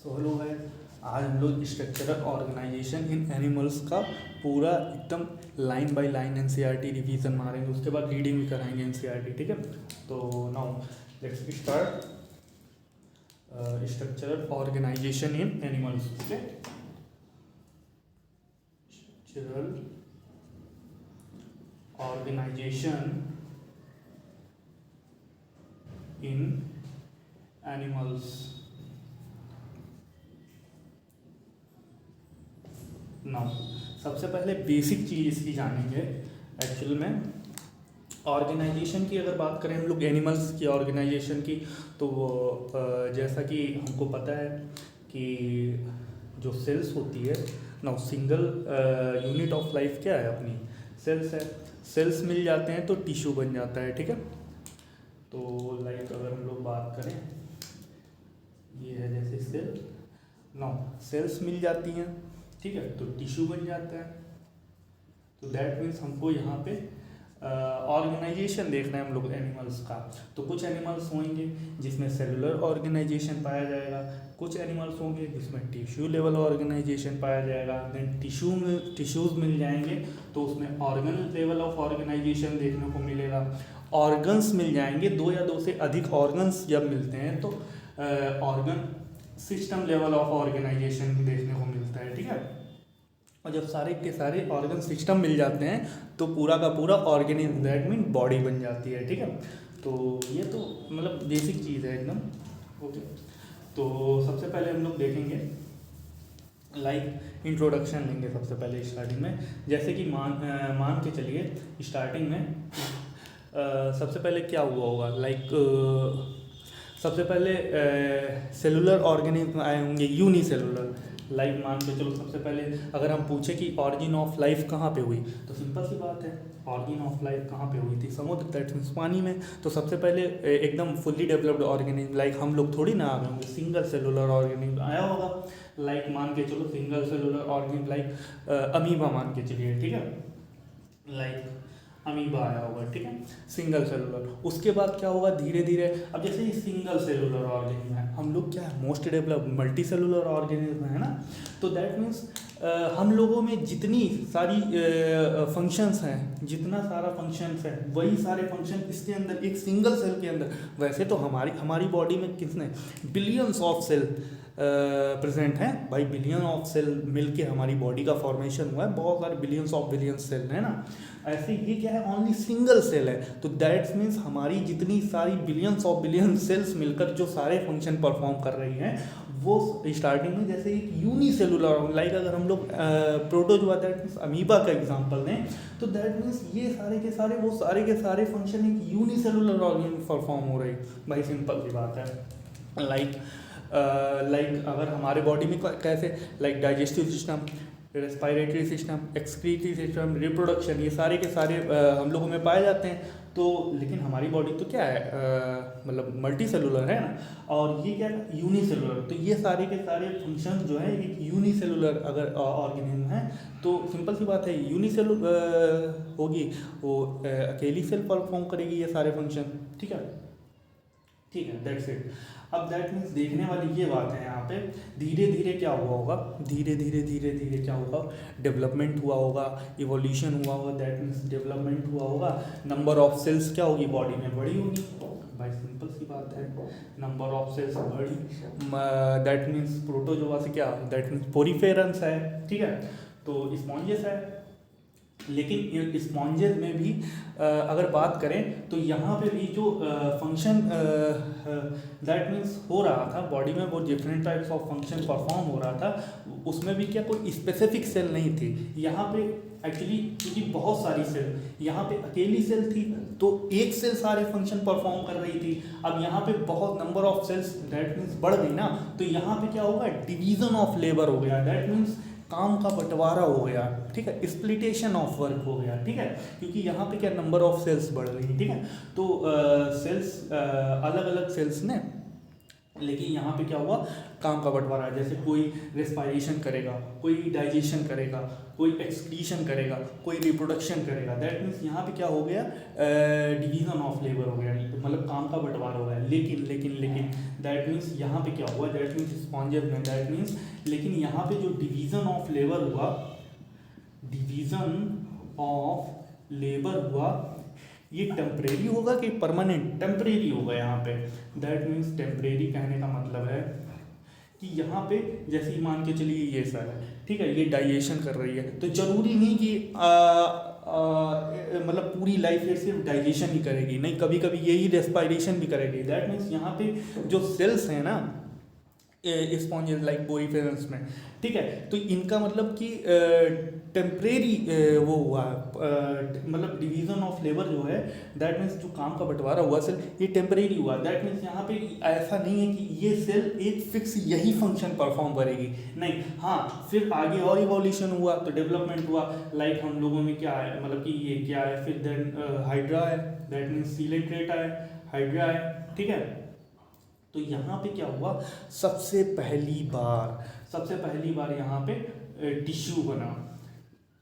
So hello guys, आज हम लोग स्ट्रक्चरल ऑर्गेनाइजेशन इन एनिमल्स का पूरा एकदम line by line NCERT revision मारेंगे। उसके बाद रीडिंग भी कराएंगे एनसीईआरटी। ठीक है, तो now let's start structural organisation in animals. Okay, structural organisation in animals. Now सबसे पहले बेसिक चीज़ इसकी जानेंगे। एक्चुअल में ऑर्गेनाइजेशन की अगर बात करें हम लोग एनिमल्स की ऑर्गेनाइजेशन की, तो वो जैसा कि हमको पता है कि जो सेल्स होती है, now single unit of life क्या है अपनी, सेल्स है। सेल्स मिल जाते हैं तो टिश्यू बन जाता है। ठीक है, तो लाइक अगर हम लोग बात करें, ये है जैसे सेल, नाउ सेल्स मिल जाती हैं, ठीक है, तो टिश्यू बन जाता है। तो दैट मीन्स हमको यहाँ पे ऑर्गेनाइजेशन देखना है हम लोग एनिमल्स का। तो कुछ एनिमल्स होंगे जिसमें सेलुलर ऑर्गेनाइजेशन पाया जाएगा, कुछ एनिमल्स होंगे जिसमें टिश्यू लेवल ऑर्गेनाइजेशन पाया जाएगा, देन टिश्यूज मिल जाएंगे तो उसमें ऑर्गन लेवल ऑफ ऑर्गेनाइजेशन देखने को मिलेगा। ऑर्गन्स मिल जाएंगे, दो या दो से अधिक ऑर्गन्स जब मिलते हैं तो organ system level of organisation देखने को मिलता है। ठीक है, और जब सारे के सारे ऑर्गन सिस्टम मिल जाते हैं तो पूरा का पूरा ऑर्गेनिज्म, दैट मीन बॉडी बन जाती है। ठीक है, तो ये तो मतलब बेसिक चीज़ है एकदम। ओके, तो सबसे पहले हम लोग देखेंगे लाइक इंट्रोडक्शन लेंगे सबसे पहले स्टार्टिंग में। जैसे कि मान के चलिए स्टार्टिंग में सबसे पहले क्या हुआ होगा, लाइक सबसे पहले सेलुलर ऑर्गेनिज्म आए होंगे, यूनिसेलुलर। लाइक मान के चलो सबसे पहले अगर हम पूछें कि ऑरिजिन ऑफ लाइफ कहाँ पे हुई, तो सिंपल सी बात है, ऑरिजिन ऑफ लाइफ कहाँ पे हुई थी, समुद्र, दैट मीन्स पानी में। तो सबसे पहले एकदम फुल्ली डेवलप्ड ऑर्गेनिज्म, लाइक हम लोग थोड़ी ना आ गए होंगे, सिंगल सेलुलर ऑर्गेनिज्म आया होगा। लाइक मान के चलो single cellular organism, like amoeba मान के चलिए। ठीक है, लाइक अमीबा आया होगा। ठीक है, सिंगल सेलुलर। उसके बाद क्या होगा, धीरे धीरे, अब जैसे ये सिंगल सेलुलर ऑर्गेनिज्म है, हम लोग क्या है, most developed multi cellular organism है ना। तो दैट मीन्स हम लोगों में जितनी सारी फंक्शंस हैं, जितना सारा फंक्शंस है, वही सारे फंक्शन इसके अंदर, एक सिंगल सेल के अंदर। वैसे तो हमारी बॉडी में कितने बिलियंस ऑफ सेल प्रेजेंट हैं भाई, बिलियन ऑफ सेल मिलके हमारी बॉडी का फॉर्मेशन हुआ है, बहुत सारे बिलियंस सेल है ना। ऐसे ये क्या है, ओनली सिंगल सेल है। तो दैट्स मीन्स हमारी जितनी सारी बिलियन सेल्स मिलकर जो सारे फंक्शन परफॉर्म कर रही हैं, वो स्टार्टिंग में जैसे एक यूनिसेलुलर, लाइक अगर हम लोग प्रोटोजोआ, दैट मीन्स अमीबा का एग्जांपल दें, तो दैट मीन्स ये सारे के सारे वो सारे के सारे फंक्शन एक यूनिसेलुलर ऑर्गेन परफॉर्म हो रही। भाई सिंपल सी बात है। लाइक अगर हमारे बॉडी में कैसे, like digestive system, respiratory system, excretory system, reproduction, ये सारे के सारे हम लोगों में पाए जाते हैं। तो लेकिन हमारी बॉडी तो क्या है, मतलब मल्टी सेलुलर है ना, और ये क्या है, यूनिसेलुलर। तो ये सारे के सारे फंक्शन जो है एक यूनिसेलुलर अगर ऑर्गेनिज्म है, तो सिंपल सी बात है, यूनिसेलुलर होगी, वो अकेली सेल परफॉर्म करेगी ये सारे फंक्शन। ठीक है, ठीक है, दैट्स इट। अब दैट मीन्स देखने वाली ये बात है यहाँ पे, धीरे धीरे क्या हुआ होगा, धीरे धीरे क्या होगा, डेवलपमेंट हुआ होगा, इवोल्यूशन हुआ होगा। दैट मीन्स डेवलपमेंट हुआ होगा, नंबर ऑफ सेल्स क्या होगी, बॉडी में बड़ी होगी। भाई सिंपल सी बात है, नंबर ऑफ सेल्स बड़ी, दैट मीन्स प्रोटोजोआ से क्या, दैट मीन्स पोरीफेरेंस है। ठीक है, तो स्पॉन्जेस है। लेकिन स्पॉन्जेस में भी अगर बात करें तो यहाँ पे भी जो फंक्शन दैट मीन्स हो रहा था बॉडी में, वो different types of function perform हो रहा था, उसमें भी क्या कोई स्पेसिफिक सेल नहीं थी यहाँ पे। एक्चुअली क्योंकि बहुत सारी सेल, यहाँ पे अकेली सेल थी तो एक सेल सारे फंक्शन परफॉर्म कर रही थी। अब यहाँ पे बहुत number of cells, that means बढ़ गई ना, तो यहाँ पे क्या होगा, डिवीजन ऑफ लेबर हो गया, दैट मीन्स काम का बंटवारा हो गया। ठीक है, स्प्लिटेशन ऑफ वर्क हो गया। ठीक है, क्योंकि यहाँ पे क्या नंबर ऑफ सेल्स बढ़ रही है। ठीक है, तो सेल्स अलग अलग सेल्स ने लेकिन यहाँ पे क्या हुआ, काम का बंटवारा है। जैसे कोई रेस्पायरेशन करेगा, कोई डाइजेशन करेगा, कोई एक्सक्रीशन करेगा, कोई रिप्रोडक्शन करेगा। दैट मीन्स यहाँ पे क्या हो गया, डिवीजन ऑफ लेबर हो गया, मतलब काम का बंटवारा हो गया। लेकिन लेकिन लेकिन दैट मीन्स यहाँ पे क्या हुआ, दैट मीन्स स्पॉन्जेस में, दैट मीन्स लेकिन यहाँ पे जो डिवीजन ऑफ लेबर हुआ, डिवीजन ऑफ लेबर हुआ, ये टेम्परेरी होगा कि परमानेंट? टेम्परेरी होगा यहाँ पे। दैट मीन्स टेम्परेरी कहने का मतलब है कि यहाँ पे जैसे ही मान के चलिए ये सर है, ठीक है, ये डाइजेशन कर रही है, तो जरूरी नहीं कि मतलब पूरी लाइफ ये सिर्फ डाइजेशन ही करेगी, नहीं, कभी कभी यही रेस्पायरेशन भी करेगी। दैट मीन्स यहाँ पे जो सेल्स हैं ना स्पॉन्जेस लाइक बोरीफेरेंस में, ठीक है, तो इनका मतलब कि टेम्परेरी वो हुआ, मतलब डिवीजन ऑफ लेबर जो है, दैट मीन्स जो काम का बंटवारा हुआ सेल, ये टेम्परेरी हुआ। दैट मीन्स यहाँ पे ऐसा नहीं है कि ये सेल एक फिक्स यही फंक्शन परफॉर्म करेगी, नहीं, हाँ, फिर आगे और इवोल्यूशन हुआ तो डेवलपमेंट हुआ। लाइक हम लोगों में क्या है, मतलब कि ये क्या है, फिर देन हाइड्रा है, दैट मीन्स सीलेंट्रेट है, हाइड्रा है, ठीक है। तो यहाँ पे क्या हुआ, सबसे पहली बार यहाँ पे टिश्यू बना,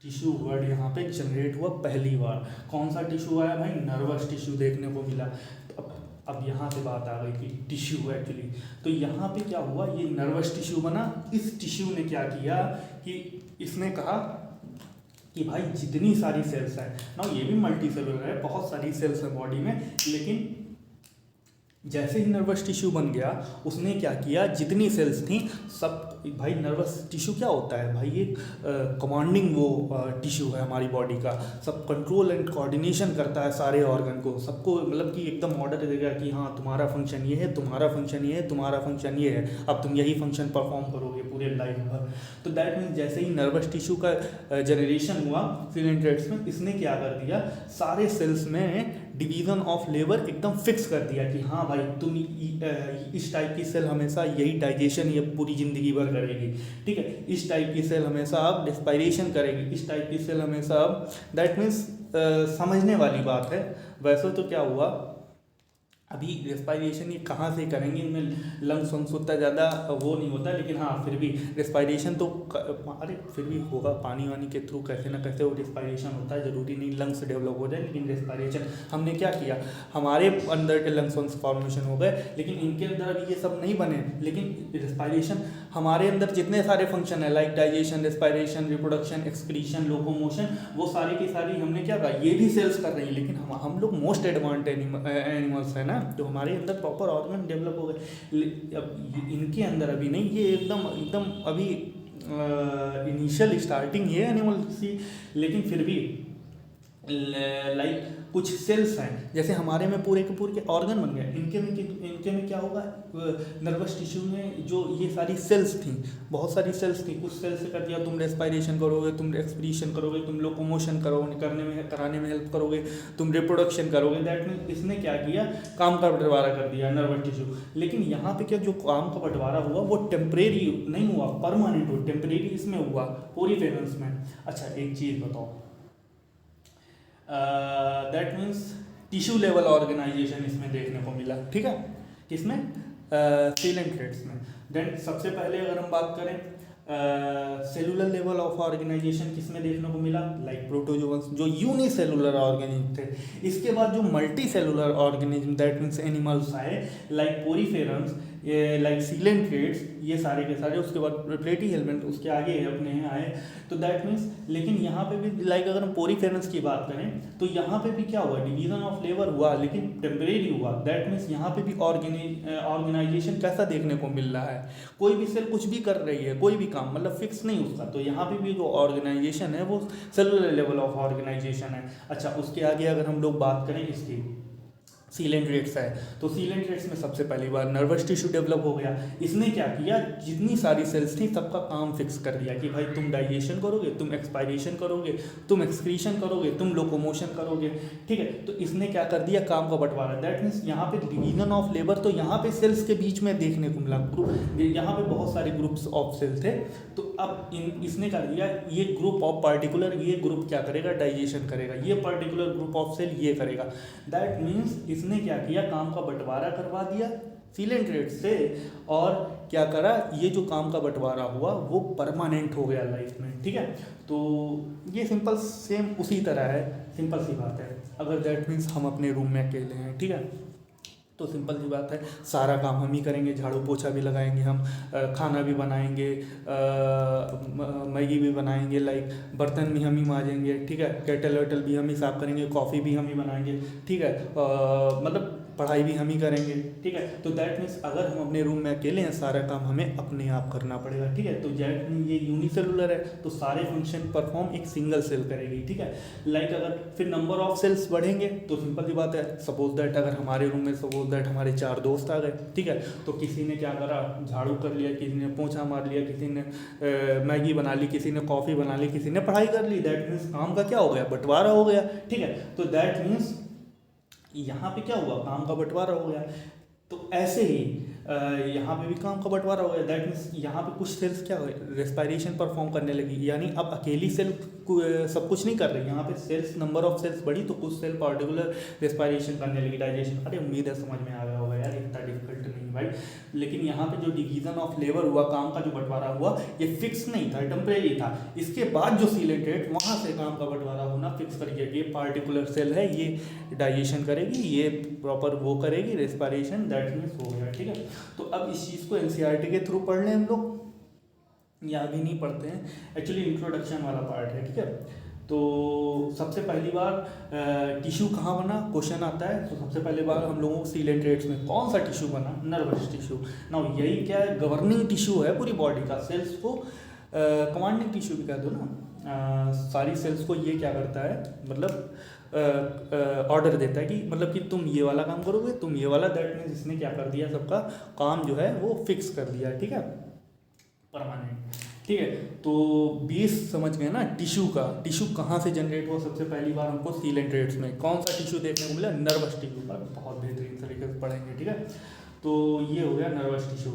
टिश्यू वर्ड यहाँ पे जनरेट हुआ पहली बार। कौन सा टिश्यू आया भाई, नर्वस टिश्यू देखने को मिला। तो अब यहाँ से बात आ गई कि टिश्यू एक्चुअली, तो यहाँ पे क्या हुआ, ये नर्वस टिश्यू बना। इस टिश्यू ने क्या किया कि इसने कहा कि भाई जितनी सारी सेल्स हैं ना, ये भी मल्टी सेलुलर है, बहुत सारी सेल्स है बॉडी में, लेकिन जैसे ही नर्वस टिश्यू बन गया, उसने क्या किया, जितनी सेल्स थी सब, भाई नर्वस टिश्यू क्या होता है भाई, एक कमांडिंग वो टिश्यू है हमारी बॉडी का, सब कंट्रोल एंड कोऑर्डिनेशन करता है सारे ऑर्गन को, सबको, मतलब कि एकदम ऑर्डर देगा कि हाँ तुम्हारा फंक्शन ये है, तुम्हारा फंक्शन ये है, तुम्हारा फंक्शन ये है, अब तुम यही फंक्शन परफॉर्म करोगे पूरे लाइफ भर। तो दैट मीन्स जैसे ही नर्वस टिश्यू का जनरेशन हुआ फिलेंट्रेट्स में, इसने क्या कर दिया, सारे सेल्स में डिवीजन ऑफ लेबर एकदम फिक्स कर दिया कि हाँ भाई तुम इस टाइप की सेल हमेशा यही डाइजेशन ये पूरी ज़िंदगी भर करेगी, ठीक है, इस टाइप की सेल हमेशा अब रेस्पायरेशन करेगी, इस टाइप की सेल हमेशा अब, दैट मीन्स समझने वाली बात है। वैसे तो क्या हुआ, अभी रेस्पायरेशन ये कहाँ से करेंगे, इनमें लंग्स वंग्स उतना ज़्यादा वो नहीं होता, लेकिन हाँ फिर भी रेस्पायरेशन तो अरे फिर भी होगा, पानी वानी के थ्रू कैसे ना कैसे वो रेस्पायरेशन होता है, ज़रूरी नहीं लंग्स डेवलप हो जाए, लेकिन रेस्पायरेशन हमने क्या किया, हमारे अंदर के लंग्स वंग्स फॉर्मेशन हो गए, लेकिन इनके अंदर अभी ये सब नहीं बने, लेकिन रेस्पायरेशन हमारे अंदर जितने सारे फंक्शन है like digestion, respiration, reproduction, excretion, locomotion, वो सारी की सारी हमने क्या कहा, ये भी सेल्स कर रही है, लेकिन हम लोग मोस्ट एडवांस एनिमल्स है ना, तो हमारे अंदर प्रॉपर ऑर्गन डेवलप हो गए। अब इनके अंदर अभी नहीं, ये एकदम एकदम अभी इनिशियल स्टार्टिंग है एनिमल सी, लेकिन फिर भी लाइक कुछ सेल्स हैं, जैसे हमारे में पूरे के पूरे ऑर्गन बन गए, इनके में क्या होगा, नर्वस टिश्यू में जो ये सारी सेल्स थी, बहुत सारी सेल्स थी, कुछ सेल्स से कर दिया, तुम रेस्पायरेशन करोगे, तुम एक्सक्रीशन करोगे, तुम लोकोमोशन करोगे, कराने में हेल्प करोगे, तुम रिप्रोडक्शन करोगे। दैट मीन इसने क्या किया, काम का बंटवारा कर दिया नर्वस टिश्यू। लेकिन यहाँ पे क्या, जो काम का बंटवारा हुआ वो टेम्परेरी नहीं हुआ, परमानेंट हुआ, टेम्परेरी इसमें हुआ पोरीफेरेंस में। अच्छा एक चीज़ बताओ, that means tissue level organisation इसमें देखने को मिला, ठीक है, किसमें, सीलेंट्रेट्स में। देन सबसे पहले अगर हम बात करें सेलुलर लेवल ऑफ ऑर्गेनाइजेशन किसमें देखने को मिला, लाइक प्रोटोजोअन्स जो यूनिसेलुलर ऑर्गेनिज्म थे। इसके बाद जो multi cellular organism that means animals आए, लाइक पोरीफेरेंस, ये लाइक सीलेंट्रेट्स, ये सारे के सारे, उसके बाद प्लेटी हेलमेंट उसके आगे अपने यहाँ आए। तो दैट मीन्स, लेकिन यहाँ पे भी लाइक अगर हम पोरीफेरेंस की बात करें तो यहाँ पे भी क्या हुआ, डिवीजन ऑफ लेबर हुआ, लेकिन टेम्परेरी हुआ। दैट मीन्स यहाँ पे भी ऑर्गेनाइजेशन कैसा देखने को मिल रहा है, कोई भी सेल कुछ भी कर रही है, कोई भी काम, मतलब फिक्स नहीं उसका, तो यहाँ पे भी जो ऑर्गेनाइजेशन है वो सेलुलर लेवल ऑफ ऑर्गेनाइजेशन है। अच्छा उसके आगे अगर हम लोग बात करें इसकी सीलेंट्रेट्स है, तो सीलेंट्रेट्स में सबसे पहली बार नर्वस टिश्यू डेवलप हो गया। इसने क्या किया, जितनी सारी सेल्स थी सबका काम फिक्स कर दिया कि भाई तुम डाइजेशन करोगे, तुम एक्सपायरेशन करोगे, तुम एक्सक्रीशन करोगे, तुम लोकोमोशन करोगे, ठीक है। तो इसने क्या कर दिया, काम का बंटवारा। दैट मीन्स यहाँ पे डिवीजन ऑफ लेबर तो यहाँ पे सेल्स के बीच में देखने को मिला, यहाँ पे बहुत सारे ग्रुप्स ऑफ सेल थे, तो अब इसने कर दिया, ये ग्रुप ऑफ पार्टिकुलर, ये ग्रुप क्या करेगा, डाइजेशन करेगा, ये पर्टिकुलर ग्रुप ऑफ सेल ये करेगा। दैट मीन्स इसने क्या किया, काम का बंटवारा करवा दिया, सीलेंट्रेट से, और क्या करा, ये जो काम का बंटवारा हुआ वो परमानेंट हो गया लाइफ में, ठीक है। तो ये सिंपल सेम उसी तरह है, सिंपल सी बात है। अगर दैट मीन्स हम अपने रूम में अकेले हैं, ठीक है, तो सिंपल सी बात है, सारा काम हम ही करेंगे, झाड़ू पोछा भी लगाएंगे हम, खाना भी बनाएंगे, मैगी भी बनाएंगे, लाइक बर्तन भी हम ही मांजेंगे, ठीक है, केटल वेटल भी हम ही साफ़ करेंगे, कॉफ़ी भी हम ही बनाएंगे, ठीक है, मतलब पढ़ाई भी हम ही करेंगे, ठीक है। तो दैट मीन्स अगर हम अपने रूम में अकेले हैं, सारा काम हमें अपने आप करना पड़ेगा, ठीक है। तो दैट मीन्स ये यूनिसेलुलर है, तो सारे फंक्शन परफॉर्म एक सिंगल सेल करेगी, ठीक है। लाइक अगर फिर नंबर ऑफ सेल्स बढ़ेंगे तो सिंपल सी बात है, सपोज दैट अगर हमारे रूम में सपोज दैट हमारे 4 दोस्त आ गए, ठीक है, तो किसी ने क्या करा, झाड़ू कर लिया, किसी ने पोंछा मार लिया, किसी ने मैगी बना ली, किसी ने कॉफ़ी बना ली, किसी ने पढ़ाई कर ली, दैट मीन्स काम का क्या हो गया, बंटवारा हो गया, ठीक है। तो दैट मीन्स यहाँ पे क्या हुआ, काम का बंटवारा हो गया। तो ऐसे ही यहाँ पे भी काम का बंटवारा हो गया, दैट मीन्स यहाँ पे कुछ सेल्स क्या हुए, रेस्पिरेशन परफॉर्म करने लगी, यानी अब अकेली सेल सब कुछ नहीं कर रही, यहाँ पे सेल्स, नंबर ऑफ सेल्स बढ़ी तो कुछ सेल पार्टिकुलर रेस्पिरेशन करने लगी, डाइजेशन। अरे उम्मीद है समझ में आ गया होगा यार, इतना डिफिकल्ट नहीं भाई। लेकिन यहाँ पे जो डिवीजन ऑफ लेबर हुआ, काम का जो बंटवारा हुआ, ये फिक्स नहीं था, टेम्परेरी था। इसके बाद जो सीलेंट रेट, वहाँ से काम का बंटवारा होना फिक्स कर दिया, ये पार्टिकुलर सेल है, ये डाइजेशन करेगी, ये प्रॉपर वो करेगी रेस्पिरेशन, दैट मीन्स हो गया, ठीक है। तो अब इस चीज़ को एनसीईआरटी के थ्रू पढ़ लें हम लोग, या अभी नहीं पढ़ते हैं, एक्चुअली इंट्रोडक्शन वाला पार्ट है, ठीक है। तो सबसे पहली बार टिश्यू कहाँ बना, क्वेश्चन आता है। तो सबसे पहले बार हम लोगों को सीलेंट रेट्स में कौन सा टिश्यू बना, नर्वस टिश्यू। ना यही क्या है, गवर्निंग टिश्यू है पूरी बॉडी का, सेल्स को कमांडिंग टिश्यू भी कह दो ना, सारी सेल्स को ये क्या करता है, मतलब ऑर्डर देता है कि मतलब कि तुम ये वाला काम करोगे, तुम ये वाला, दैट मीन्स इसने क्या कर दिया, सबका काम जो है वो फिक्स कर दिया, ठीक है, परमानेंट, ठीक है। तो बेस समझ गए ना टिश्यू का, टिश्यू कहाँ से जनरेट हुआ, सबसे पहली बार हमको सीलेंट रेट्स में कौन सा टिश्यू देखने को मिला, नर्वस टिश्यू, पर बहुत बेहतरीन तरीके से पढ़ेंगे, ठीक है। तो ये हो गया नर्वस टिश्यू,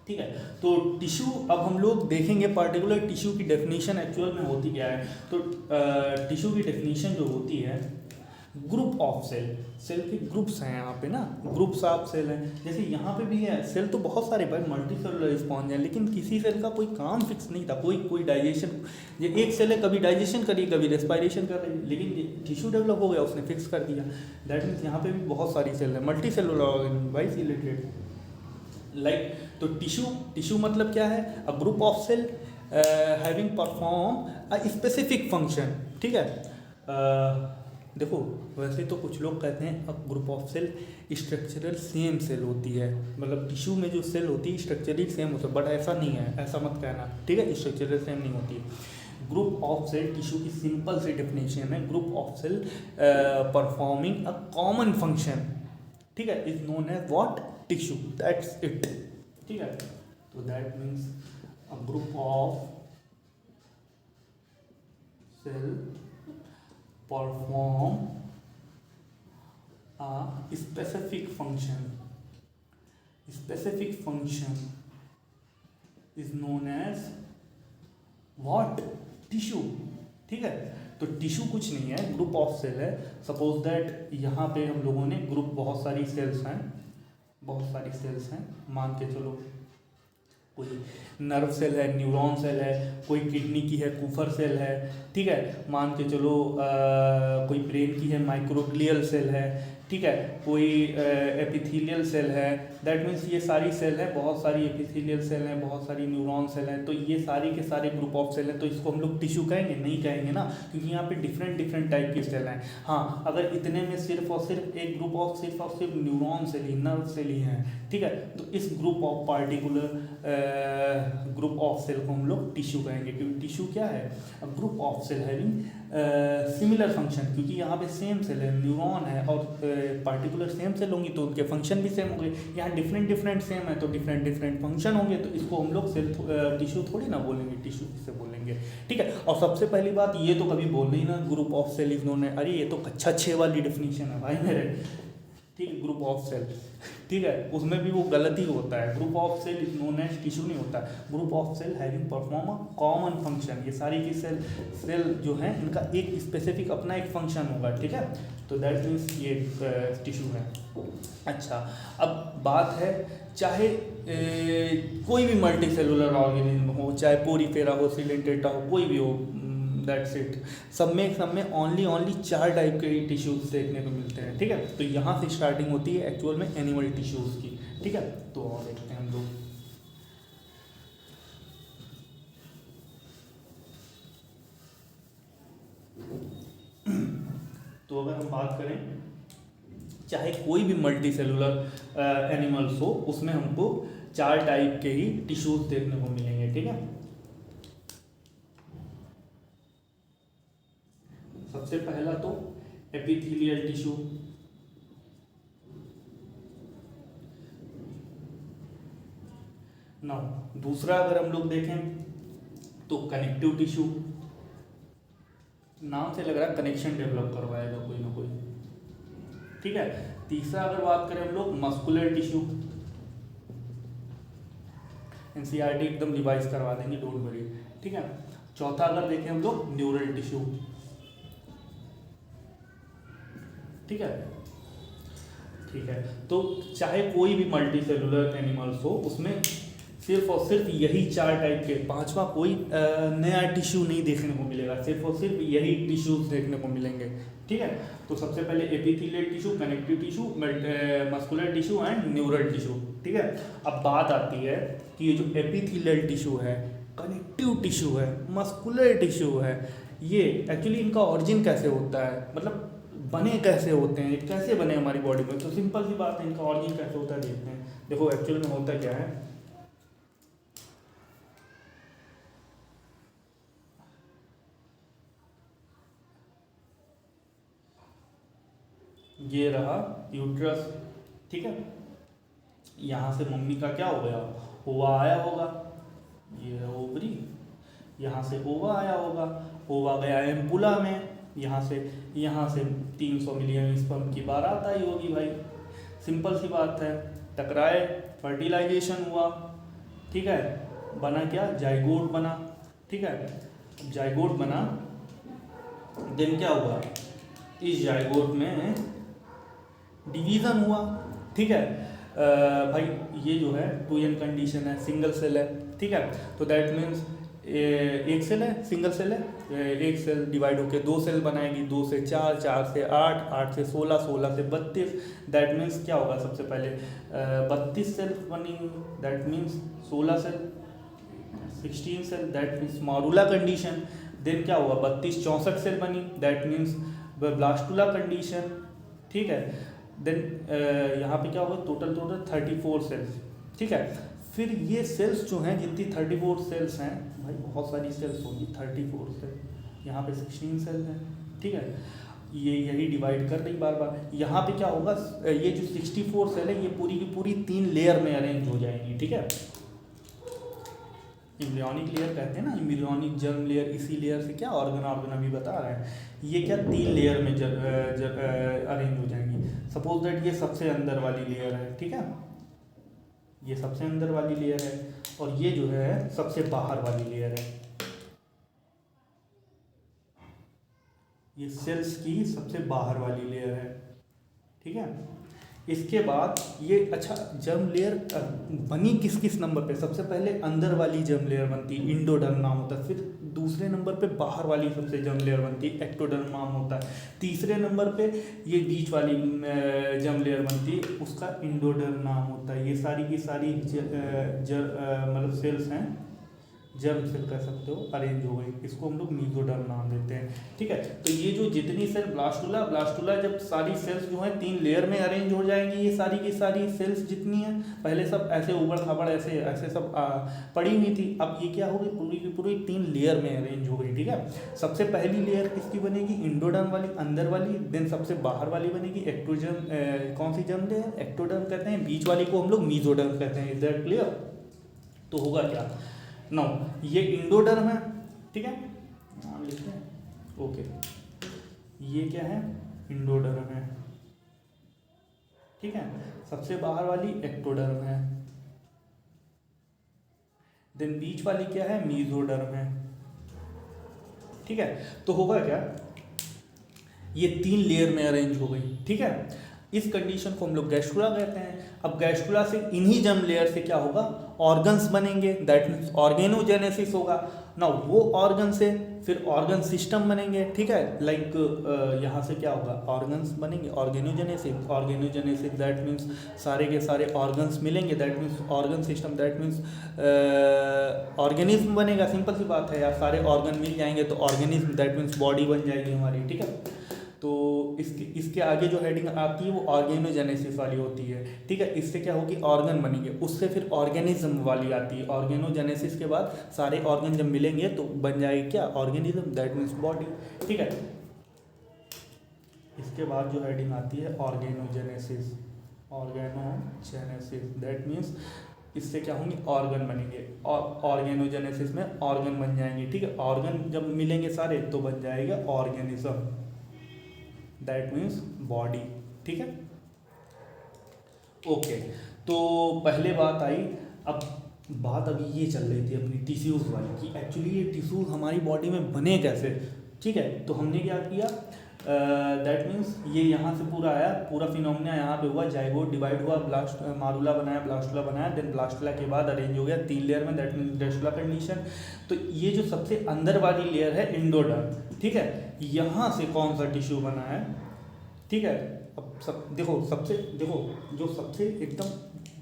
ठीक है। तो टिश्यू अब हम लोग देखेंगे, पार्टिकुलर टिश्यू की डेफिनेशन एक्चुअल में होती क्या है। तो टिश्यू की डेफिनेशन जो होती है, ग्रुप ऑफ सेल, सेल के ग्रुप्स हैं यहाँ पे ना, ग्रुप्स ऑफ सेल हैं, जैसे यहाँ पे भी है, सेल तो बहुत सारे भाई, मल्टी सेलुलर स्पॉन्ज है, लेकिन किसी सेल का कोई काम फिक्स नहीं था, कोई डाइजेशन, ये एक सेल है, कभी डाइजेशन करी, कभी रेस्पिरेशन कर रही, लेकिन टिश्यू डेवलप हो गया, उसने फिक्स कर दिया। दैट मीन्स यहाँ पे भी बहुत सारी सेल है, मल्टी सेलुलर ऑर्गेनिज्म भाई, रिलेटेड लाइक। तो टिश्यू मतलब क्या है, a group of cell having perform a specific function, ठीक है। देखो वैसे तो कुछ लोग कहते हैं अब group of cell structural same cell होती है, मतलब टिश्यू में जो सेल होती है स्ट्रक्चरली सेम होता है, बट ऐसा नहीं है, ऐसा मत कहना, ठीक है, स्ट्रक्चरल सेम नहीं होती है। ग्रुप ऑफ सेल, टिश्यू की सिंपल सी डेफिनेशन है, group of cell performing a common function, ठीक है, is known as what, tissue, that's it, ठीक है। तो that means a group of cell perform a specific function is known as what, tissue, ठीक है। तो टिश्यू कुछ नहीं है, ग्रुप ऑफ सेल है। सपोज दैट यहाँ पे हम लोगों ने ग्रुप, बहुत सारी सेल्स हैं, मान के चलो कोई नर्व सेल है, न्यूरॉन सेल है, कोई किडनी की है, कुफर सेल है, ठीक है, मान के चलो कोई ब्रेन की है, माइक्रोग्लियल सेल है, ठीक है, कोई एपिथेलियल सेल है, दैट मीन्स ये सारी सेल है, बहुत सारी एपिथेलियल सेल हैं, बहुत सारी न्यूरॉन सेल हैं, तो ये सारी के सारे ग्रुप ऑफ सेल हैं। तो इसको हम लोग टिश्यू कहेंगे, नहीं कहेंगे ना, क्योंकि यहाँ पे डिफरेंट टाइप की सेल हैं। हाँ, अगर इतने में सिर्फ और सिर्फ एक ग्रुप ऑफ सिर्फ न्यूरॉन सेल ही, नर्व सेल ही हैं, ठीक है, तो इस group of particular group of cell को हम लोग टिश्यू कहेंगे, क्योंकि टिश्यू क्या है, group of cell having similar function, क्योंकि यहाँ पे सेम सेल है, न्यूरॉन है और पार्टिकुलर सेम सेल होंगी तो उनके फंक्शन भी सेम होंगे। यहाँ डिफरेंट सेम है तो डिफरेंट फंक्शन होंगे, तो इसको हम लोग सेल टिश्यू थोड़ी ना बोलेंगे, टिश्यू किससे बोलेंगे, ठीक है। और सबसे पहली बात, ये तो कभी बोल नहीं ना, group of cell is known है, अरे ये तो कक्षा 6 वाली डेफिनेशन है भाई मेरे, ठीक है, ग्रुप ऑफ सेल, ठीक है, उसमें भी वो गलती होता है, group of cell is known as tissue नहीं होता है, group of cell having perform a common function. ये सारी की सेल जो है इनका एक स्पेसिफिक अपना एक फंक्शन होगा, ठीक है, तो दैट मीन्स ये टिश्यू है। अच्छा, अब बात है चाहे कोई भी मल्टी सेलुलर ऑर्गेनिज्म हो, चाहे पोरीफेरा हो, सिलेंटेटा हो, कोई भी हो, दैट्स इट, सब में ओनली 4 टाइप के टिश्यूज देखने को मिलते हैं, ठीक है। तो यहाँ से स्टार्टिंग होती है एक्चुअल में एनिमल टिश्यूज की, ठीक है। तो और देखते हैं हम लोग, तो अगर हम बात करें चाहे कोई भी मल्टी सेलुलर एनिमल्स हो, उसमें हमको 4 टाइप के ही टिश्यूज देखने को मिलेंगे, ठीक है। सबसे पहला तो एपिथेलियल टिश्यू, ना दूसरा अगर हम लोग देखें तो कनेक्टिव टिश्यू, नाम से लग रहा है कनेक्शन डेवलप करवाएगा कोई ना कोई, ठीक है। तीसरा अगर बात करें हम लोग मस्कुलर टिश्यू, एनसीईआरटी एकदम रिवाइज करवा देंगे, डोंट वरी, ठीक है। चौथा अगर देखें हम लोग न्यूरल टिश्यू, ठीक है, ठीक है। तो चाहे कोई भी मल्टी सेलुलर एनिमल्स हो, उसमें सिर्फ और सिर्फ यही 4 टाइप के, पांचवा कोई नया टिश्यू नहीं देखने को मिलेगा, सिर्फ और सिर्फ यही टिश्यूज देखने को मिलेंगे, ठीक है। तो सबसे पहले epithelial tissue, connective tissue, muscular tissue and neural tissue, ठीक है। अब बात आती है कि ये जो एपिथेलियल टिश्यू है, कनेक्टिव टिश्यू है, मस्कुलर टिश्यू है, ये एक्चुअली इनका ऑरिजिन कैसे होता है, मतलब बने कैसे होते हैं, कैसे बने हमारी बॉडी में। तो सिंपल सी बात है, इनका ऑरिजिन कैसे होता है देखते हैं। देखो एक्चुअल में होता क्या है, ये रहा यूट्रस, ठीक है। यहाँ से मम्मी का क्या हो गया, ओवा आया होगा, ये है ओवरी, यहाँ से ओवा आया होगा, ओवा गया एम्पुला में, यहाँ से 300 मिलियन स्पर्म की बारात आई होगी भाई, सिंपल सी बात है। टकराए, फर्टिलाइजेशन हुआ, ठीक है, बना क्या, जाइगोट बना, ठीक है। जाइगोट बना, देन क्या हुआ, इस जाइगोट में डिवीज़न हुआ, ठीक है। भाई ये जो है 2n कंडीशन है, सिंगल सेल है, ठीक है। तो दैट मीन्स एक सेल है, सिंगल सेल है, एक सेल डिवाइड होकर 2 सेल बनाएगी, 2 से 4, 4 से 8, 8 से 16, 16 से 32, दैट मीन्स क्या होगा, सबसे पहले 32 सेल बनेंगी, that means 16 cell, 16 cell, that means modulo condition. Then क्या हुआ, 32 64 सेल बनी, दैट मीन्स ब्लास्टुला कंडीशन, ठीक है। देन यहाँ पे क्या होगा, टोटल 34 सेल्स, ठीक है। फिर ये सेल्स जो हैं, जितनी 34 सेल्स हैं भाई, बहुत सारी सेल्स होंगी, 34 सेल, यहाँ पे 16 सेल्स हैं, ठीक है। ये यही डिवाइड कर रही बार बार, यहाँ पे क्या होगा, ये जो 64 सेल है, ये पूरी की पूरी 3 लेयर में अरेंज हो जाएंगी, ठीक है। इम्ब्रियोनिक लेयर कहते हैं ना, इम्ब्रियोनिक जर्म लेयर, इसी लेयर से क्या ऑर्गन अभी बता रहे हैं, ये क्या 3 लेयर में अरेंज हो जाएंगी। सपोज दैट ये सबसे अंदर वाली लेयर है, ठीक है, ये सबसे अंदर वाली लेयर है, और ये जो है सबसे बाहर वाली लेयर है, ये सेल्स की सबसे बाहर वाली लेयर है, ठीक है। इसके बाद ये, अच्छा, जर्म लेयर बनी किस किस नंबर पे, सबसे पहले अंदर वाली जर्म लेयर बनती है, इंडोडर्म नाम होता है, फिर दूसरे नंबर पे बाहर वाली सबसे जर्म लेयर बनती है, एक्टोडर्म नाम होता है, तीसरे नंबर पे ये बीच वाली जर्म लेयर बनती है, उसका इंडोडर्म नाम होता है। ये सारी की सारी मतलब सेल्स हैं, जर्म सेल कह सकते हो, अरेंज हो गई, इसको हम लोग मीजोडर्म नाम देते हैं, ठीक है। तो ये जो जितनी सेल ब्लास्टुला जब सारी सेल्स जो हैं 3 लेयर में अरेंज हो जाएंगी, ये सारी की सारी सेल्स जितनी हैं, पहले सब ऐसे उबड़ खाबड़ ऐसे ऐसे सब पड़ी हुई थी, अब ये क्या हो गई, पूरी की पूरी 3 लेयर में अरेंज हो गई, ठीक है। सबसे पहली लेयर किसकी बनेगी, इंडोडर्म वाली, अंदर वाली, देन सबसे बाहर वाली बनेगी एक्टोडर्म, कौन सी जर्म लेयर, एक्टोडर्म कहते हैं, बीच वाली को हम लोग मीजोडर्म कहते हैं, इज दैट क्लियर। तो होगा क्या, नो, ये इंडोडर्म है, ठीक है, नाम लिखते हैं, ओके, ये क्या है, इंडोडर्म है, ठीक है। सबसे बाहर वाली एक्टोडर्म है, देन बीच वाली क्या है, मीजोडर्म है। ठीक है, तो होगा क्या, ये 3 लेयर में अरेंज हो गई। ठीक है, इस कंडीशन को हम लोग गैस्ट्रुला कहते हैं। अब गैस्ट्रुला से इन्हीं जर्म लेयर से क्या होगा, ऑर्गन्स बनेंगे, दैट मीन्स ऑर्गेनोजेनेसिस होगा ना। वो ऑर्गन से फिर ऑर्गन सिस्टम बनेंगे। ठीक है, लाइक यहाँ से क्या होगा, ऑर्गन्स बनेंगे, ऑर्गेनोजेनेसिस, ऑर्गेनोजेनेसिस दैट मीन्स सारे के सारे ऑर्गन्स मिलेंगे, that means organ system, that means organism बनेगा। सिंपल सी बात है यार, सारे ऑर्गन मिल जाएंगे तो ऑर्गेनिज्म, दैट मीन्स बॉडी बन जाएगी हमारी। ठीक है, तो इसके आगे जो हेडिंग आती है वो ऑर्गेनोजेनेसिस वाली होती है। ठीक है, इससे क्या होगी, ऑर्गन बनेंगे, उससे फिर ऑर्गेनिज्म वाली आती है। ऑर्गेनोजेनेसिस के बाद सारे ऑर्गन जब मिलेंगे तो बन जाएगी क्या, ऑर्गेनिज्म, दैट मीन्स बॉडी। ठीक है, इसके बाद जो हेडिंग आती है ऑर्गेनोजेनेसिस, ऑर्गेनोजेनेसिस दैट मीन्स इससे क्या होंगे, ऑर्गन बनेंगे, और ऑर्गेनोजेनेसिस में ऑर्गन बन जाएंगे। ठीक है, ऑर्गन जब मिलेंगे सारे तो बन जाएगा ऑर्गेनिज्म, दैट मीन्स बॉडी। ठीक है, ओके। तो पहले बात आई, अब बात अभी ये चल रही थी अपनी टिश्यूज़ वाली कि एक्चुअली ये टिश्यूज़ हमारी बॉडी में बने कैसे। ठीक है, तो हमने क्या किया, दैट मीन्स ये यहाँ से पूरा आया, पूरा फिनोमिना यहाँ पे हुआ, जाइगोट डिवाइड हुआ, ब्लास्ट मारूला बनाया, ब्लास्टुला बनाया, देन ब्लास्टुला के बाद अरेंज हो गया 3 लेयर में, दैट मीन्स गैस्ट्रुला कंडीशन। तो ये जो सबसे अंदर वाली लेयर है इंडोडर्म। ठीक है, यहाँ से कौन सा टिश्यू बना है। ठीक है, अब देखो जो सबसे एकदम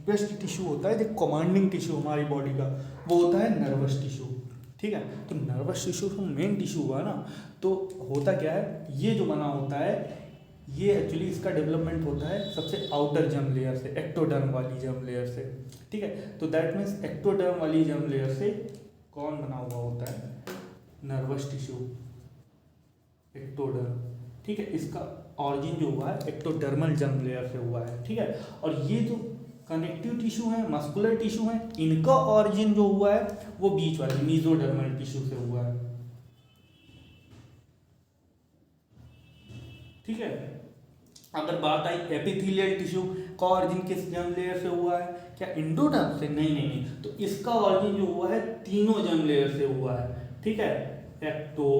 बेस्ट टिश्यू होता है, जो कमांडिंग टिश्यू हमारी बॉडी का, वो होता है नर्वस टिश्यू। ठीक है, तो नर्वस टिश्यू तो मेन टिश्यू हुआ ना। तो होता क्या है, ये जो बना होता है, ये एक्चुअली इसका डेवलपमेंट होता है सबसे आउटर जर्म लेयर से, एक्टोडर्म वाली जर्म लेयर से। ठीक है, तो दैट मीन्स एक्टोडर्म वाली जर्म लेयर से कौन बना हुआ होता है, नर्वस टिश्यू, एक्टोडर्म। ठीक है, इसका ऑरिजिन जो हुआ है एक्टोडर्मल जर्म लेयर से हुआ है। ठीक है, और ये जो कनेक्टिव टिश्यू है, मस्कुलर टिश्यू है, इनका ऑरिजिन जो हुआ है वो बीच वाले मीजोडर्मल टिश्यू से हुआ है। ठीक है, अगर बात आई एपिथेलियल टिश्यू का ऑरिजिन किस जर्म लेयर से हुआ है, क्या इंडोडर्म से, नहीं, तो इसका ऑरिजिन जो हुआ है तीनों जर्म लेयर से हुआ है। ठीक है, एक्टो,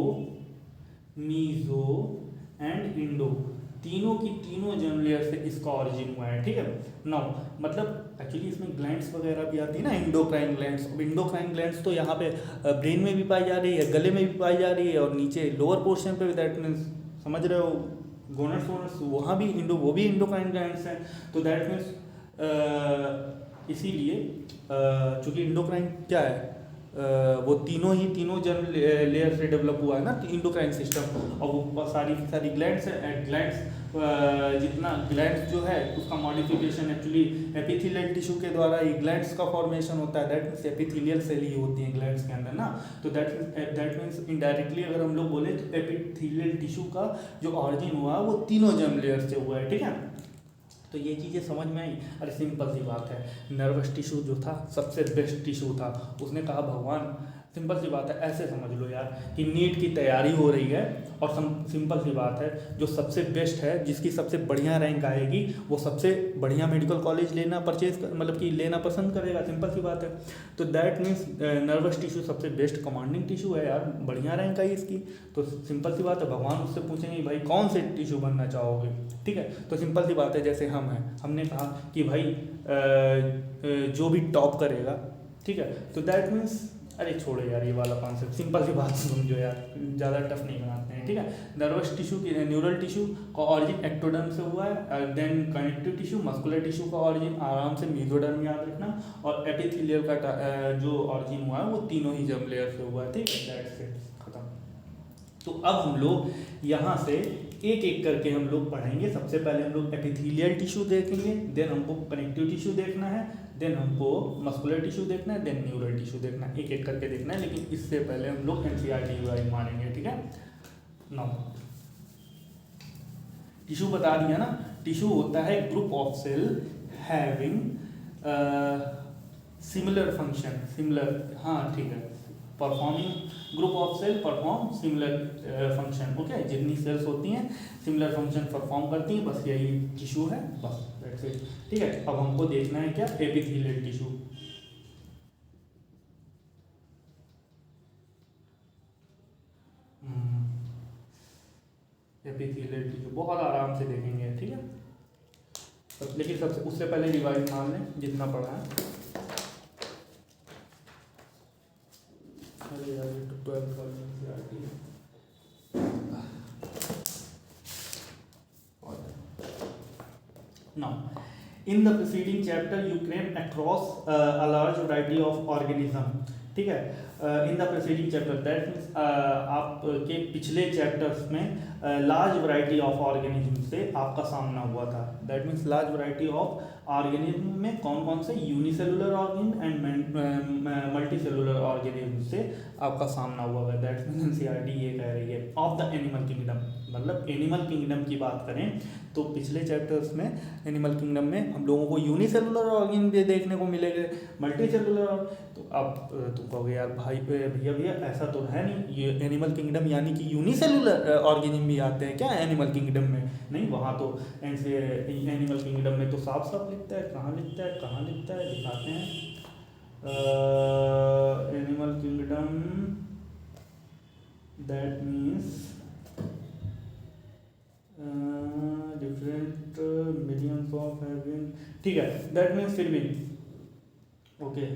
मीजो एंड इंडो, तीनों की तीनों जर्म लेयर से इसका ऑरिजिन हुआ है। ठीक है, नाउ मतलब एक्चुअली इसमें ग्लैंड्स वगैरह भी आती है ना, इंडोक्राइन ग्लैंड्स। अब इंडोक्राइन ग्लैंड्स तो यहाँ पे ब्रेन में भी पाई जा रही है, गले में भी पाई जा रही है, और नीचे लोअर पोर्शन पे भी, दैट मीन्स समझ रहे हो, गोनस वोनस, वहाँ भी वो भी इंडोक्राइन ग्लैंड्स हैं। तो दैट मीन्स इसीलिए चूँकि इंडोक्राइन क्या है, वो तीनों जर्म लेयर से डेवलप हुआ है ना इंडोक्राइन सिस्टम, और वो सारी ग्लैंड्स है। ग्लैंड्स जितना ग्लैंड्स जो है उसका मॉडिफिकेशन एक्चुअली एपिथेलियल टिश्यू के द्वारा ही ग्लैंड्स का फॉर्मेशन होता है, दैट मीन्स एपिथेलियल सेल ही होती हैं ग्लैंड्स के अंदर ना। तो दैट मीन्स इनडायरेक्टली अगर हम लोग बोले तो एपिथेलियल टिश्यू का जो ऑरिजिन हुआ वो तीनों जर्म लेयर से हुआ है। ठीक है, तो ये चीज़ें समझ में आई। अरे सिंपल सी बात है, नर्वस टिश्यू जो था सबसे बेस्ट टिश्यू था, उसने कहा भगवान, सिंपल सी बात है, ऐसे समझ लो यार कि नीट की तैयारी हो रही है, और सिंपल सी बात है, जो सबसे बेस्ट है, जिसकी सबसे बढ़िया रैंक आएगी, वो सबसे बढ़िया मेडिकल कॉलेज लेना मतलब कि लेना पसंद करेगा, सिंपल सी बात है। तो दैट मीन्स नर्वस टिश्यू सबसे बेस्ट कमांडिंग टिश्यू है यार, बढ़िया रैंक आई इसकी। तो सिंपल सी बात है, भगवान उससे पूछेंगे भाई कौन से टिश्यू बनना चाहोगे। ठीक है, तो सिंपल सी बात है, जैसे हम हैं, हमने कहा कि भाई जो भी टॉप करेगा, ठीक है, तो दैट मीन्स, अरे छोड़ो यार ये वाला कॉन्सेप्ट, सिंपल सी बात समझो यार, ज़्यादा टफ नहीं बनाते हैं। ठीक है, नर्वस टिश्यू की न्यूरल टिश्यू का ऑरिजिन एक्टोडर्म से हुआ है, then connective tissue muscular tissue का ऑरिजिन आराम से मीजोडर्म याद रखना, और एपिथेलियल का जो ऑरिजिन हुआ है वो तीनों ही जर्म लेयर से हुआ है। ठीक है, दैट्स इट, खत्म। तो अब हम लोग यहाँ से एक एक करके हम लोग पढ़ेंगे। सबसे पहले हम लोग एपिथेलियल टिश्यू देखेंगे, देन हमको कनेक्टिव टिश्यू देखना है, देन हमको मस्कुलर टिश्यू देखना है, देन न्यूरल टिश्यू देखना है, एक एक करके देखना है। लेकिन इससे पहले हम लोग एनसीईआरटी मारेंगे। ठीक है, नाउ टिश्यू बता दिया ना, टिश्यू होता है group of cell having similar function, similar, हाँ ठीक है, performing group of cell perform similar function. Okay, जितनी सेल्स होती हैं सिमिलर फंक्शन परफॉर्म करती हैं, बस यही टिश्यू है, बस दैट्स इट। ठीक है, अब हमको देखना है क्या, एपिथेलियल टिश्यू। एपिथेलियल टिश्यू बहुत आराम से देखेंगे, ठीक है, लेकिन सबसे उससे पहले रिवाइज मान लें जितना पढ़ा है। अरे यार ये तो 12 का एनसीईआरटी है। Now, in the preceding chapter, you came across a large variety of organism. ठीक है, in the preceding chapter that means आपके पिछले चैप्टर्स में लार्ज वैरायटी ऑफ ऑर्गेनिज्म से आपका सामना हुआ था। That means large variety of organism में कौन कौन से unicellular organism and multi cellular organism से आपका सामना हुआ है। दैट मीन्स एनसीईआरटी ये कह रही है ऑफ द एनिमल किंगडम, मतलब एनिमल किंगडम की बात करें तो पिछले चैप्टर्स में एनिमल किंगडम में हम लोगों को यूनिसेलुलर ऑर्गेनिज्म देखने को मिलेंगे, मल्टी सेलुलर। तो अब तुम कहोगे यार भाई भैया भैया ऐसा तो है नहीं, ये एनिमल किंगडम यानी कि यूनिसेलुलर ऑर्गेनिज्म भी आते हैं क्या एनिमल किंगडम में? नहीं, वहाँ तो ऐसे एनिमल किंगडम में तो साफ साफ लिखता है, कहाँ लिखता है, कहाँ लिखता है, दिखाते हैं। Animal kingdom that means different millions of having, ठीक है, दैट मीन्स फिर भी ओके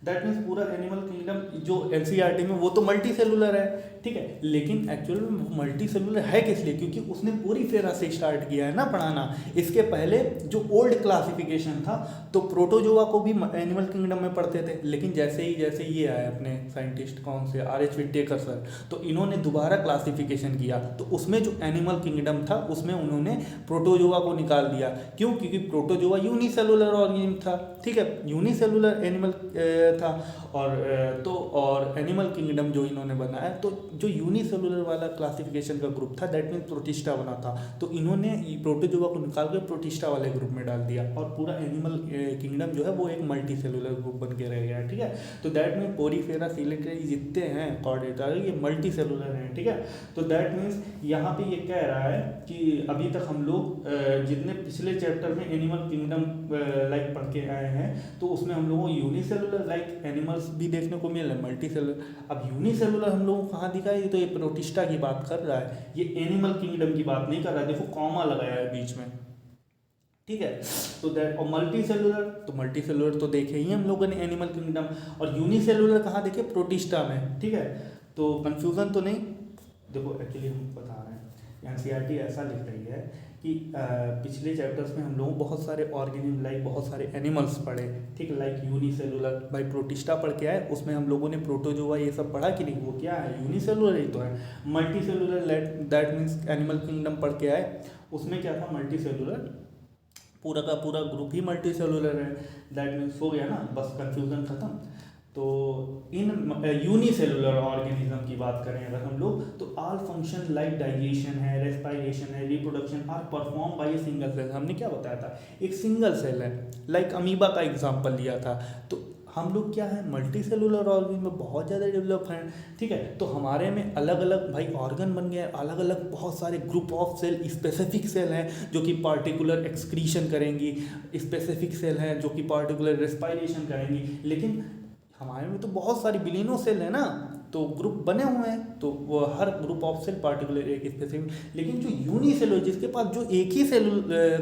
दैट मीन्स पूरा एनिमल किंगडम जो एनसीईआरटी में वो तो मल्टी सेलुलर है, ठीक है, लेकिन एक्चुअल में वो मल्टी सेलुलर है किस लिए? क्योंकि उसने पूरी फेरा से स्टार्ट किया है ना पढ़ाना। इसके पहले जो ओल्ड क्लासिफिकेशन था तो प्रोटोजोआ को भी एनिमल किंगडम में पढ़ते थे, लेकिन जैसे ही ये आए अपने साइंटिस्ट कौन से आर.एच. विटेकर सर, तो इन्होंने दोबारा क्लासिफिकेशन किया, तो उसमें जो एनिमल किंगडम था उसमें उन्होंने प्रोटोजोआ को निकाल दिया। क्यों? क्योंकि प्रोटोजोआ यूनिसेलुलर ऑर्गेनिज्म था, ठीक है, यूनिसेलुलर एनिमल था, और एनिमल किंगडम जो इन्होंने बनाया तो जो यूनिसेलुलर वाला क्लासिफिकेशन का ग्रुप था दैट मीन्स प्रोटिस्टा बना था, तो इन्होंने प्रोटोजोआ को निकाल के प्रोटिस्टा वाले ग्रुप में डाल दिया और पूरा एनिमल किंगडम जो है वो एक मल्टी सेलुलर ग्रुप बन के रह गया, ठीक है। तो दैट मीन्स पोरीफेरा सिलेक्ट्री जितने हैं कॉर्डेटा ये मल्टी सेलुलर हैं, ठीक है। तो दैट मीन्स यहाँ पे ये कह रहा है कि अभी तक हम लोग जितने पिछले चैप्टर में एनिमल किंगडम लाइक पढ़ के आए हैं तो उसमें हम लोगों को यूनिसेलुलर लाइक एनिमल्स भी देखने को मिल रहे हैं, मल्टी सेलुलर। अब यूनिसेलुलर हम लोगों को कहाँ दिखाई? तो ये प्रोटिस्टा की बात कर रहा है, ये एनिमल किंगडम की बात नहीं कर रहा है, देखो कॉमा लगाया है बीच में, ठीक है। तो दैट और मल्टी सेलुलर तो देखे ही हम लोगों ने एनिमल किंगडम, और यूनिसेलुलर कहाँ देखे? प्रोटिस्टा में, ठीक है। तो कंफ्यूजन तो नहीं, देखो एक्चुअली हम बता रहे हैं एनसीईआरटी ऐसा लिख रही है कि पिछले चैप्टर्स में हम लोग बहुत सारे ऑर्गेनिज्म लाइक बहुत सारे एनिमल्स पढ़े, ठीक है, लाइक यूनिसेलुलर भाई प्रोटिस्टा पढ़ के आए, उसमें हम लोगों ने प्रोटोजोआ ये सब पढ़ा कि नहीं? वो क्या है? यूनिसेलुलर ही तो है। Multi cellular that means animal kingdom पढ़ के आए, उसमें क्या था? मल्टी सेलुलर, पूरा का पूरा ग्रुप ही मल्टी सेलुलर है, दैट मीन्स हो गया ना, बस कंफ्यूजन खत्म। तो इन यूनिसेलुलर ऑर्गेनिज्म की बात करें अगर हम लोग तो ऑल फंक्शन लाइक डाइजेशन है, रेस्पिरेशन है, reproduction are perform by a single cell. हमने क्या बताया था? एक सिंगल सेल है, लाइक अमीबा का एग्जांपल लिया था। तो हम लोग क्या है? मल्टी सेलुलर ऑर्गेनिज्म में बहुत ज़्यादा डेवलप हैं, ठीक है। तो हमारे में अलग अलग भाई ऑर्गन बन गए, अलग अलग बहुत सारे group of cell, specific cell हैं जो कि पार्टिकुलर एक्सक्रीशन करेंगी, स्पेसिफिक सेल हैं जो कि पार्टिकुलर रेस्पिरेशन करेंगी, लेकिन हमारे में तो बहुत सारी बिलियनों सेल है ना, तो ग्रुप बने हुए हैं, तो वो हर ग्रुप ऑफ सेल पार्टिकुलर एक स्पेसिफिक, लेकिन जो यूनिसेलुलर जिसके पास जो एक ही सेल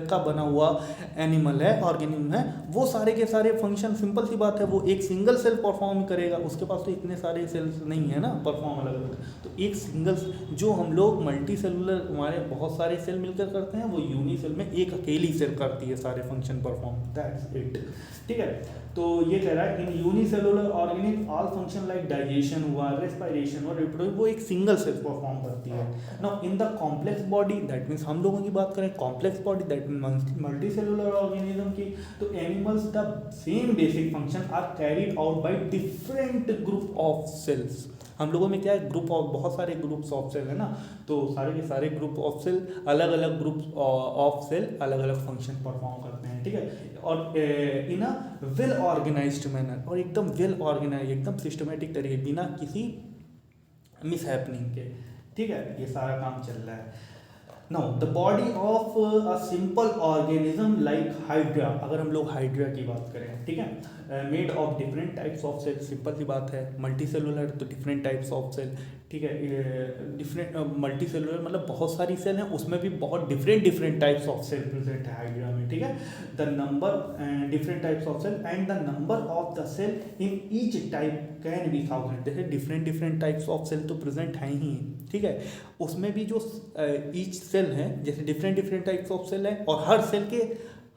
का बना हुआ एनिमल है, ऑर्गेनिज्म है, वो सारे के सारे फंक्शन सिंपल सी बात है वो एक सिंगल सेल परफॉर्म करेगा, उसके पास तो इतने सारे सेल्स नहीं है ना परफॉर्म अलग अलग। तो एक सिंगल जो हम लोग मल्टी सेलुलर हमारे बहुत सारे सेल मिलकर करते हैं, वो यूनिसेल में एक अकेली सेल करती है सारे फंक्शन परफॉर्म, दैट्स इट, ठीक है। तो ये कह रहा है in unicellular organism all function like digestion हुआ, रेस्पिरेशन और रिप्रोडक्शन वो एक सिंगल सेल परफॉर्म करती है। Now in the complex body that means हम लोगों की बात करें complex body that means multicellular organism की, तो animals the same basic function are carried out by different group of cells. हम लोगों में क्या है? ग्रुप ऑफ बहुत सारे ग्रुप्स ऑफ सेल है ना, तो सारे के सारे ग्रुप ऑफ सेल अलग अलग ग्रुप्स ऑफ सेल अलग अलग फंक्शन परफॉर्म करते हैं, ठीक है। और इन अ वेल ऑर्गेनाइज्ड मैनर, और एकदम वेल ऑर्गेनाइज, एकदम सिस्टमेटिक तरीके, बिना किसी मिस हैपनिंग के, ठीक है, ये सारा काम चल रहा है। Now the body of a simple organism like hydra, अगर हम लोग हाइड्रा की बात करें, ठीक है, made of different types of cell, simple सी बात है, मल्टी सेलुलर तो डिफरेंट टाइप्स ऑफ सेल, ठीक है, डिफरेंट मल्टी सेलुलर मतलब बहुत सारी सेल हैं, उसमें भी बहुत different types of cell present है हाइड्रा में, ठीक है। The number different types of cell and the number of the cell in each type can be 1000, जैसे डिफरेंट टाइप्स ऑफ सेल तो प्रेजेंट हैं ही, ठीक है, उसमें भी जो ईच सेल है, जैसे डिफरेंट टाइप्स ऑफ सेल है, और हर सेल के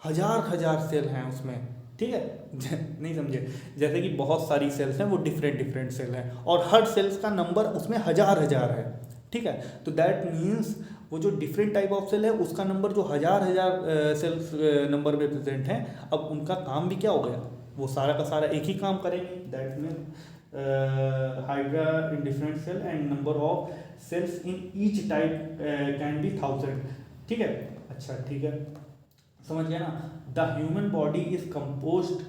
हजार सेल हैं उसमें, ठीक है, नहीं समझे, जैसे कि बहुत सारी सेल्स हैं, वो डिफरेंट सेल हैं, और हर सेल्स का नंबर उसमें हजार है, ठीक है, तो दैट मीन्स वो जो डिफरेंट टाइप ऑफ सेल है उसका नंबर जो हजार सेल्स नंबर में प्रेजेंट हैं, अब उनका काम भी क्या हो गया, वो सारा का सारा एक ही काम करेंगे, that means Hydra in different cell and number of cells in each type can be 1000, ठीक है, अच्छा ठीक है, समझ गया ना। The human body is composed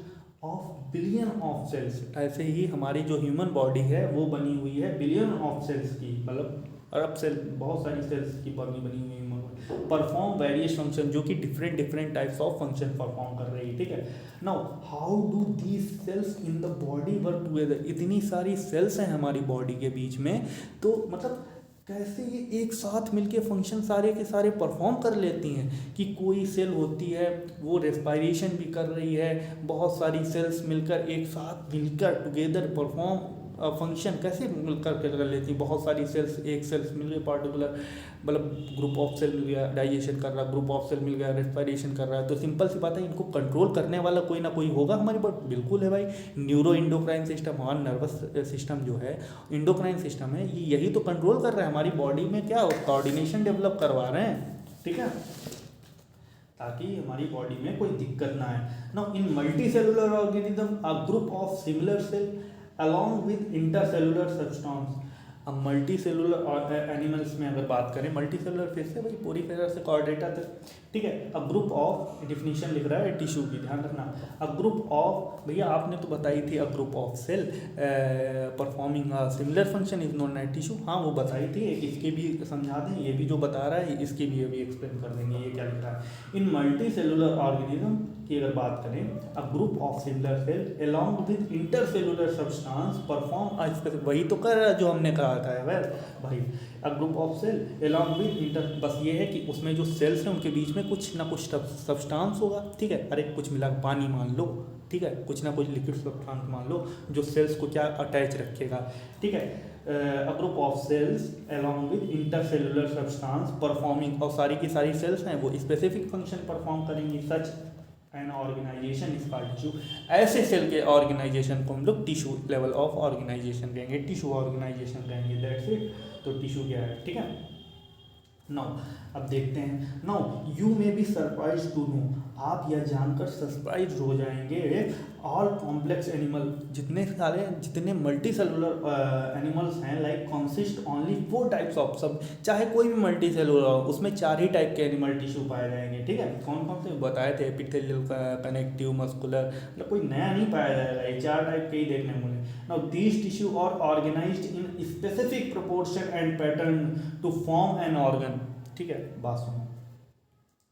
of billion of cells, ऐसे ही हमारी जो ह्यूमन बॉडी है वो बनी हुई है बिलियन ऑफ सेल्स की, मतलब अरब सेल, बहुत सारी सेल्स की बनी हुई है human body, perform various function, जो कि different types of function perform कर रही है, ठीक है। Now how do these cells in the body work together, इतनी सारी सेल्स हैं हमारी बॉडी के बीच में, तो मतलब कैसे ये एक साथ मिलके फंक्शन सारे के सारे परफॉर्म कर लेती हैं, कि कोई सेल होती है वो रेस्पायरेशन भी कर रही है, बहुत सारी सेल्स मिलकर एक साथ मिलकर टुगेदर परफॉर्म फंक्शन कैसे मिलकर कर लेती हैं, बहुत सारी सेल्स, एक सेल्स मिल गई पार्टिकुलर, मतलब ग्रुप ऑफ सेल मिल गया डाइजेशन कर रहा, ग्रुप ऑफ सेल मिल गया रेस्पायरेशन कर रहा है, तो सिंपल सी बात है, इनको कंट्रोल करने वाला कोई ना कोई होगा हमारी बॉडी, बिल्कुल है भाई, न्यूरो इंडोक्राइन सिस्टम, हमारा नर्वस सिस्टम जो है, इंडोक्राइन सिस्टम है, ये यही तो कंट्रोल कर रहा है हमारी बॉडी में, क्या कोऑर्डिनेशन डेवलप करवा रहे हैं, ठीक है, ताकि हमारी बॉडी में कोई दिक्कत ना आए। Now in multicellular organism a group of similar cell along with intercellular substance, अब मल्टी सेलुलर एनिमल्स में अगर बात करें, मल्टी सेलुलर फिर से भाई पूरी तरह से कोऑर्डिनेट आता है, ठीक है, अ ग्रुप ऑफ, डिफिनीशन लिख रहा है टिश्यू की, ध्यान रखना, अ ग्रुप ऑफ, भैया आपने तो बताई थी, a group of cell performing a similar function is known as tissue, हाँ वो बताई थी, इसके भी समझा दें, ये भी जो बता रहा है इसके भी अभी एक्सप्लेन कर देंगे, ये क्या लिख रहा है। इन मल्टी सेलुलर ऑर्गेनिज्म की अगर बात करें, a group of similar cell along with intercellular substance perform, वही तो कर रहा है जो हमने कहा था वेल भाई, a group of cell along with inter, बस ये है कि उसमें जो सेल्स हैं उनके बीच में कुछ ना कुछ सब्सटेंस होगा, ठीक है, अरे कुछ मिला पानी मान लो, ठीक है, कुछ ना कुछ लिक्विड सब्सटेंस मान लो जो सेल्स को क्या अटैच रखेगा, ठीक है, a group of cells along with intercellular substance performing, और सारी की सारी सेल्स हैं वो स्पेसिफिक फंक्शन परफॉर्म करेंगी, such an organization is called tissue, ऐसे सेल के ऑर्गेनाइजेशन को हम लोग टिश्यू लेवल ऑफ ऑर्गेनाइजेशन कहेंगे, टिश्यू ऑर्गेनाइजेशन कहेंगे, दैट्स इट, तो टिश्यू क्या है, ठीक है। नाउ अब देखते हैं, now you may be surprise to know, आप यह जानकर सरप्राइज हो जाएंगे, ऑल कॉम्प्लेक्स एनिमल, जितने मल्टी सेलुलर एनिमल्स हैं, like consist only 4 types of, सब चाहे कोई भी मल्टी सेलुलर हो उसमें 4 ही टाइप के एनिमल टिश्यू पाए जाएंगे, ठीक है, कौन कौन से बताए थे, एपिथेलियल, कनेक्टिव, मस्कुलर, मतलब कोई नया नहीं पाया जाएगा, ये 4 टाइप के ही देखने को मिले। Now these tissue are organized in specific proportion and pattern to form an organ, ठीक है, बात सुनो,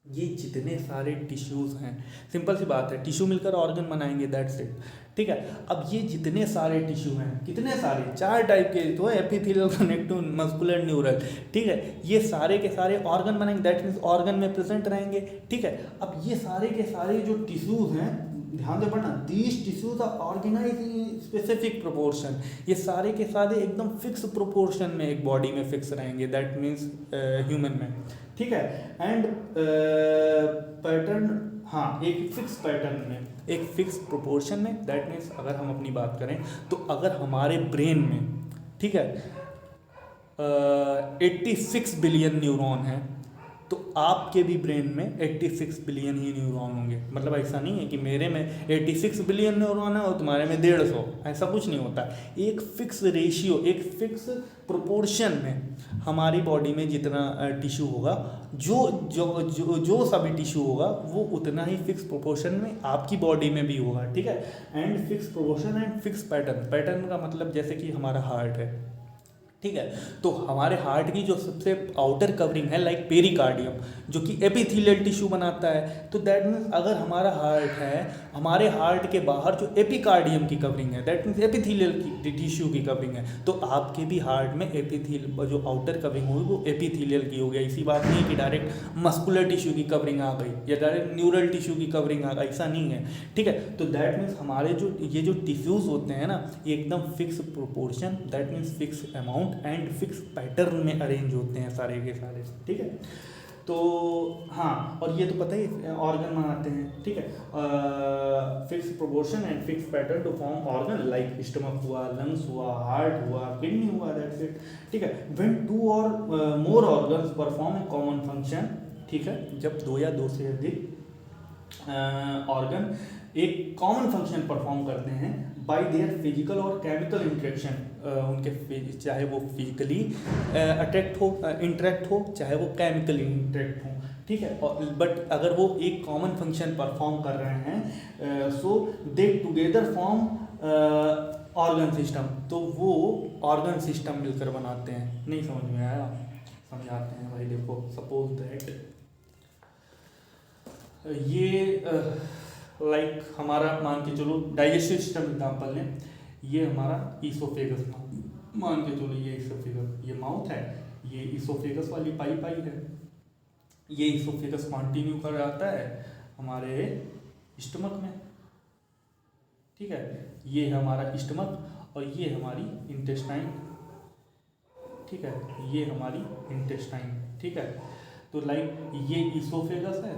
ये जितने सारे टिश्यूज़ हैं, सिंपल सी बात है, टिश्यू मिलकर ऑर्गन बनाएंगे, दैट्स इट, ठीक है। अब ये जितने सारे टिश्यू हैं, कितने सारे, 4 टाइप के तो एपिथेलियल, कनेक्टिव, मस्कुलर, न्यूरल, ठीक है, ये सारे के सारे ऑर्गन बनाएंगे, दैट मीन्स ऑर्गन में प्रेजेंट रहेंगे, ठीक है। अब ये सारे के सारे जो टिश्यूज़ हैं, ध्यान से पढ़ना, these tissues are organize in specific proportion, ये सारे के सारे एकदम फिक्स प्रोपोर्शन में एक बॉडी में फिक्स रहेंगे, दैट मीन्स ह्यूमन में, ठीक है, एंड पैटर्न, हाँ एक फिक्स पैटर्न में, एक फिक्स प्रोपोर्शन में, दैट मीन्स अगर हम अपनी बात करें तो अगर हमारे ब्रेन में, ठीक है, 86 बिलियन न्यूरॉन है, तो आपके भी ब्रेन में 86 बिलियन ही न्यूरॉन होंगे। मतलब ऐसा नहीं है कि मेरे में 86 बिलियन न्यूरॉन है और तुम्हारे में 150, ऐसा कुछ नहीं होता। एक फिक्स रेशियो, एक फिक्स प्रोपोर्शन में हमारी बॉडी में जितना टिश्यू होगा, जो जो जो जो सा भी टिश्यू होगा वो उतना ही फिक्स प्रोपोर्शन में आपकी बॉडी में भी होगा, ठीक है। And fix proportion and fix pattern, pattern का मतलब जैसे कि हमारा हार्ट है, ठीक है। तो हमारे हार्ट की जो सबसे आउटर कवरिंग है लाइक पेरिकार्डियम, जो कि एपिथेलियल टिश्यू बनाता है। तो दैट मीन्स अगर हमारा हार्ट है, हमारे हार्ट के बाहर जो एपिकार्डियम की कवरिंग है, दैट मीन्स एपिथेलियल की टिश्यू की कवरिंग है, तो आपके भी हार्ट में एपिथेलियल जो आउटर कवरिंग होगी वो एपिथेलियल की हो गई। ऐसी बात नहीं कि डायरेक्ट मस्कुलर टिश्यू की कवरिंग आ गई या डायरेक्ट न्यूरल टिश्यू की कवरिंग आ गई, ऐसा नहीं है, ठीक है। तो दैट मीन्स हमारे जो ये जो टिश्यूज़ होते हैं ना, ये एकदम fix proportion, that means fix amount and fix pattern में अरेंज होते हैं सारे के सारे, ठीक है। तो हाँ, और ये तो पता ही ऑर्गन बनाते हैं, ठीक है। Fix proportion and fix pattern to form organ like stomach हुआ, लंग्स हुआ, हार्ट हुआ, किडनी हुआ, दैट्स इट, ठीक है। When 2 or more organs perform a common function, ठीक है, जब 2 या 2 से अधिक ऑर्गन एक कॉमन फंक्शन परफॉर्म करते हैं बाय देयर फिजिकल और केमिकल इंटरेक्शन, उनके चाहे वो फिजिकली इंटरेक्ट हो चाहे वो केमिकली इंटरेक्ट हो, ठीक है। और बट अगर वो एक कॉमन फंक्शन परफॉर्म कर रहे हैं, so they together form organ system, तो वो ऑर्गन सिस्टम मिलकर बनाते हैं। नहीं समझ में आया, समझाते हैं भाई। देखो सपोज दैट ये लाइक हमारा मान के चलो डाइजेस्टिव सिस्टम एग्जाम्पल लें, ये हमारा ईसोफेगस, मान के चलो ये ईसोफेगस, ये माउथ है, ये ईसोफेगस वाली पाइप आई है, ये ईसोफेगस कंटिन्यू कर जाता है हमारे स्टमक में, ठीक है। ये है हमारा स्टमक और ये हमारी इंटेस्टाइन, ठीक है, ये हमारी इंटेस्टाइन, ठीक है। तो लाइक ये ईसोफेगस है,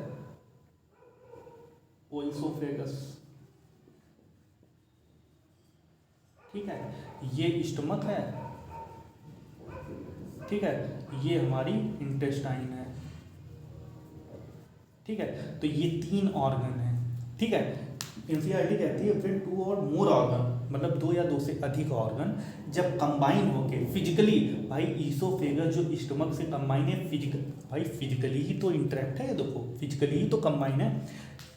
वो ईसोफेगस, ठीक है, ये स्टमक है, ठीक है, ये हमारी इंटेस्टाइन है, ठीक है। तो ये 3 ऑर्गन है, ठीक है। एनसीईआरटी कहती है फिर 2 और मोर ऑर्गन, मतलब 2 या 2 से अधिक ऑर्गन जब कंबाइन होके फिजिकली, भाई ईसोफेगस जो स्टमक से कंबाइन है फिजिकल, भाई फिजिकली ही तो इंटरेक्ट है, देखो फिजिकली ही तो कंबाइन है,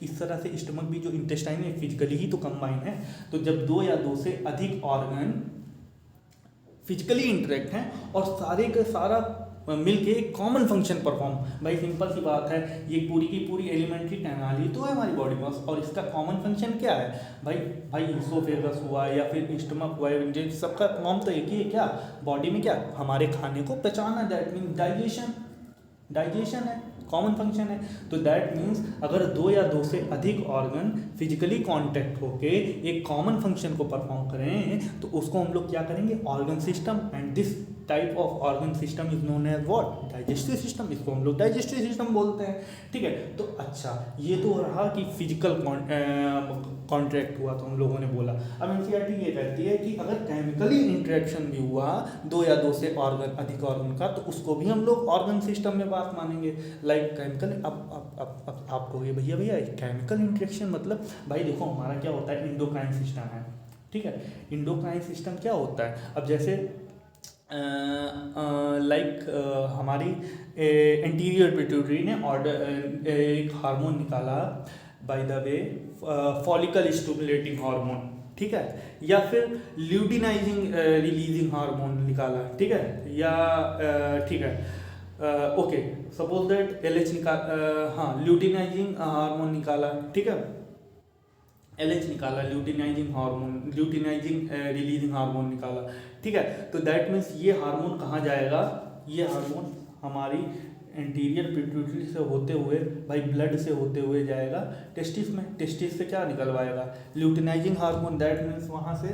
इस तरह से स्टमक भी जो इंटेस्टाइन है फिजिकली ही तो कंबाइन है। तो जब 2 या 2 से अधिक ऑर्गन फिजिकली इंटरेक्ट हैं और सारे का सारा मिलके एक कॉमन फंक्शन परफॉर्म, भाई सिंपल सी बात है, ये पूरी की पूरी एलिमेंट्री टेक्नोलॉजी तो है हमारी बॉडी में, और इसका कॉमन फंक्शन क्या है भाई ईसोफेगस हुआ या फिर स्टमक हुआ, सबका काम तो एक ही है, क्या बॉडी में, क्या हमारे खाने को पचाना, दैट मीन डाइजेशन है, कॉमन फंक्शन है। तो दैट मीन्स अगर 2 या 2 से अधिक ऑर्गन फिजिकली कांटेक्ट होके एक कॉमन फंक्शन को परफॉर्म करें तो उसको हम लोग क्या करेंगे, organ system, and this type of organ system is known as what, digestive system, इसको हम लोग डाइजेस्टिव सिस्टम बोलते हैं, ठीक है। तो अच्छा, ये तो रहा कि फिजिकल कॉन्ट्रैक्ट हुआ तो हम लोगों ने बोला। अब एनसीईआरटी ये कहती है कि अगर केमिकली इंटरेक्शन भी हुआ 2 या 2 से ऑर्गन अधिक ऑर्गन का, तो उसको भी हम लोग ऑर्गन सिस्टम में बात मानेंगे, लाइक केमिकल। अब आप कहोगे भैया केमिकल इंटरेक्शन मतलब, भाई देखो हमारा क्या होता है, इंडोक्राइन सिस्टम है, ठीक है। इंडोक्राइन सिस्टम क्या होता है, अब जैसे लाइक हमारी एंटीरियर पिट्यूटरी ने ऑर्डर एक हार्मोन निकाला, by the way follicle stimulating hormone, ठीक है, या फिर ल्यूटिनाइजिंग रिलीजिंग हार्मोन निकाला, ठीक है, या ठीक है, ओके, सपोज दैट LH हाँ ल्यूटिनाइजिंग हार्मोन निकाला, ठीक है, LH निकाला, luteinizing hormone, luteinising releasing hormone निकाला, ठीक है। तो दैट मीन्स ये हार्मोन कहाँ जाएगा, ये हार्मोन हमारी एंटीरियर पिट्यूटरी से होते हुए, भाई ब्लड से होते हुए जाएगा टेस्टिस में, टेस्टिस से क्या निकलवाएगा, ल्यूटिनाइजिंग हार्मोन, दैट मीन्स वहाँ से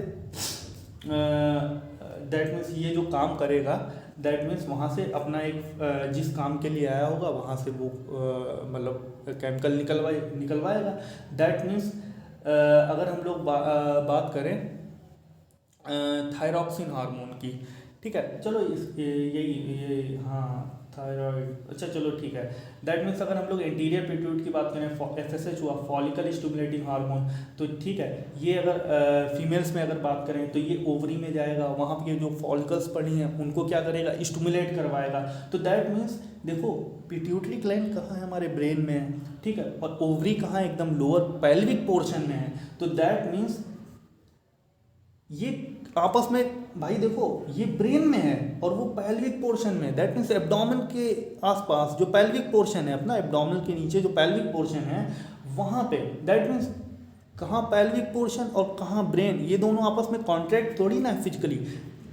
दैट मीन्स ये जो काम करेगा, दैट मीन्स वहाँ से अपना एक जिस काम के लिए आया होगा वहाँ से वो मतलब केमिकल निकलवाएगा। दैट मीन्स अगर हम लोग बात करें थायरॉक्सिन हार्मोन की, ठीक है, चलो यही हाँ थायराइड, अच्छा चलो ठीक है। दैट मीन्स अगर हम लोग एंटीरियर पिट्यूट की बात करें, एफएसएच हुआ फॉलिकल स्टिमुलेटिंग हार्मोन, तो ठीक है ये अगर फीमेल्स में अगर बात करें तो ये ओवरी में जाएगा, वहाँ पे जो फॉलिकल्स पड़ी हैं उनको क्या करेगा, स्टिमुलेट करवाएगा। तो दैट मीन्स देखो पिट्यूटरी ग्लैंड कहाँ है, हमारे ब्रेन में है, ठीक है, और ओवरी कहाँ है, एकदम लोअर पेल्विक पोर्शन में है। तो दैट मीन्स ये आपस में भाई देखो ये ब्रेन में है और वो पेल्विक पोर्शन में है। दैट मीन्स एब्डोमेन के आसपास जो पेल्विक पोर्शन है अपना, एब्डोमेन के नीचे जो पेल्विक पोर्शन है वहाँ पे, दैट मीन्स कहाँ पेल्विक पोर्शन और कहाँ ब्रेन, ये दोनों आपस में कॉन्ट्रैक्ट थोड़ी ना फिजिकली,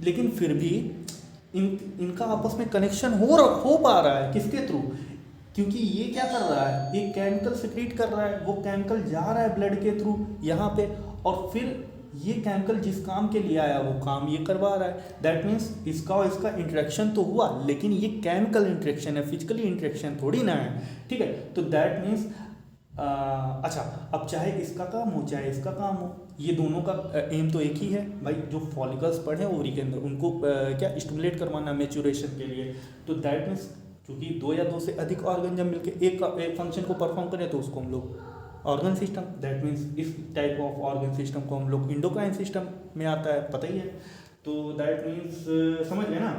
लेकिन फिर भी इनका आपस में कनेक्शन हो पा रहा है, किसके थ्रू, क्योंकि ये क्या कर रहा है, एक केमिकल सिक्रीट कर रहा है, वो केमिकल जा रहा है ब्लड के थ्रू यहाँ पे, और फिर ये केमिकल जिस काम के लिए आया वो काम ये करवा रहा है। दैट मीन्स इसका और इसका इंटरेक्शन तो हुआ, लेकिन ये केमिकल इंटरेक्शन है, फिजिकली इंटरेक्शन थोड़ी ना है, ठीक है। तो दैट मीन्स अच्छा, अब चाहे इसका काम हो चाहे इसका काम हो, ये दोनों का एम तो एक ही है भाई, जो फॉलिकल्स पड़े हैं ओवरी के अंदर उनको क्या स्टिमुलेट करवाना मैच्योरेशन के लिए। तो दैट मीन्स क्योंकि दो या दो से अधिक ऑर्गन जब मिलकर एक फंक्शन को परफॉर्म करें तो उसको हम लोग ऑर्गन सिस्टम, दैट मीन्स इस टाइप ऑफ ऑर्गन सिस्टम को हम लोग इंडोक्राइन सिस्टम में आता है, पता ही है। तो दैट मीन्स समझ गए ना,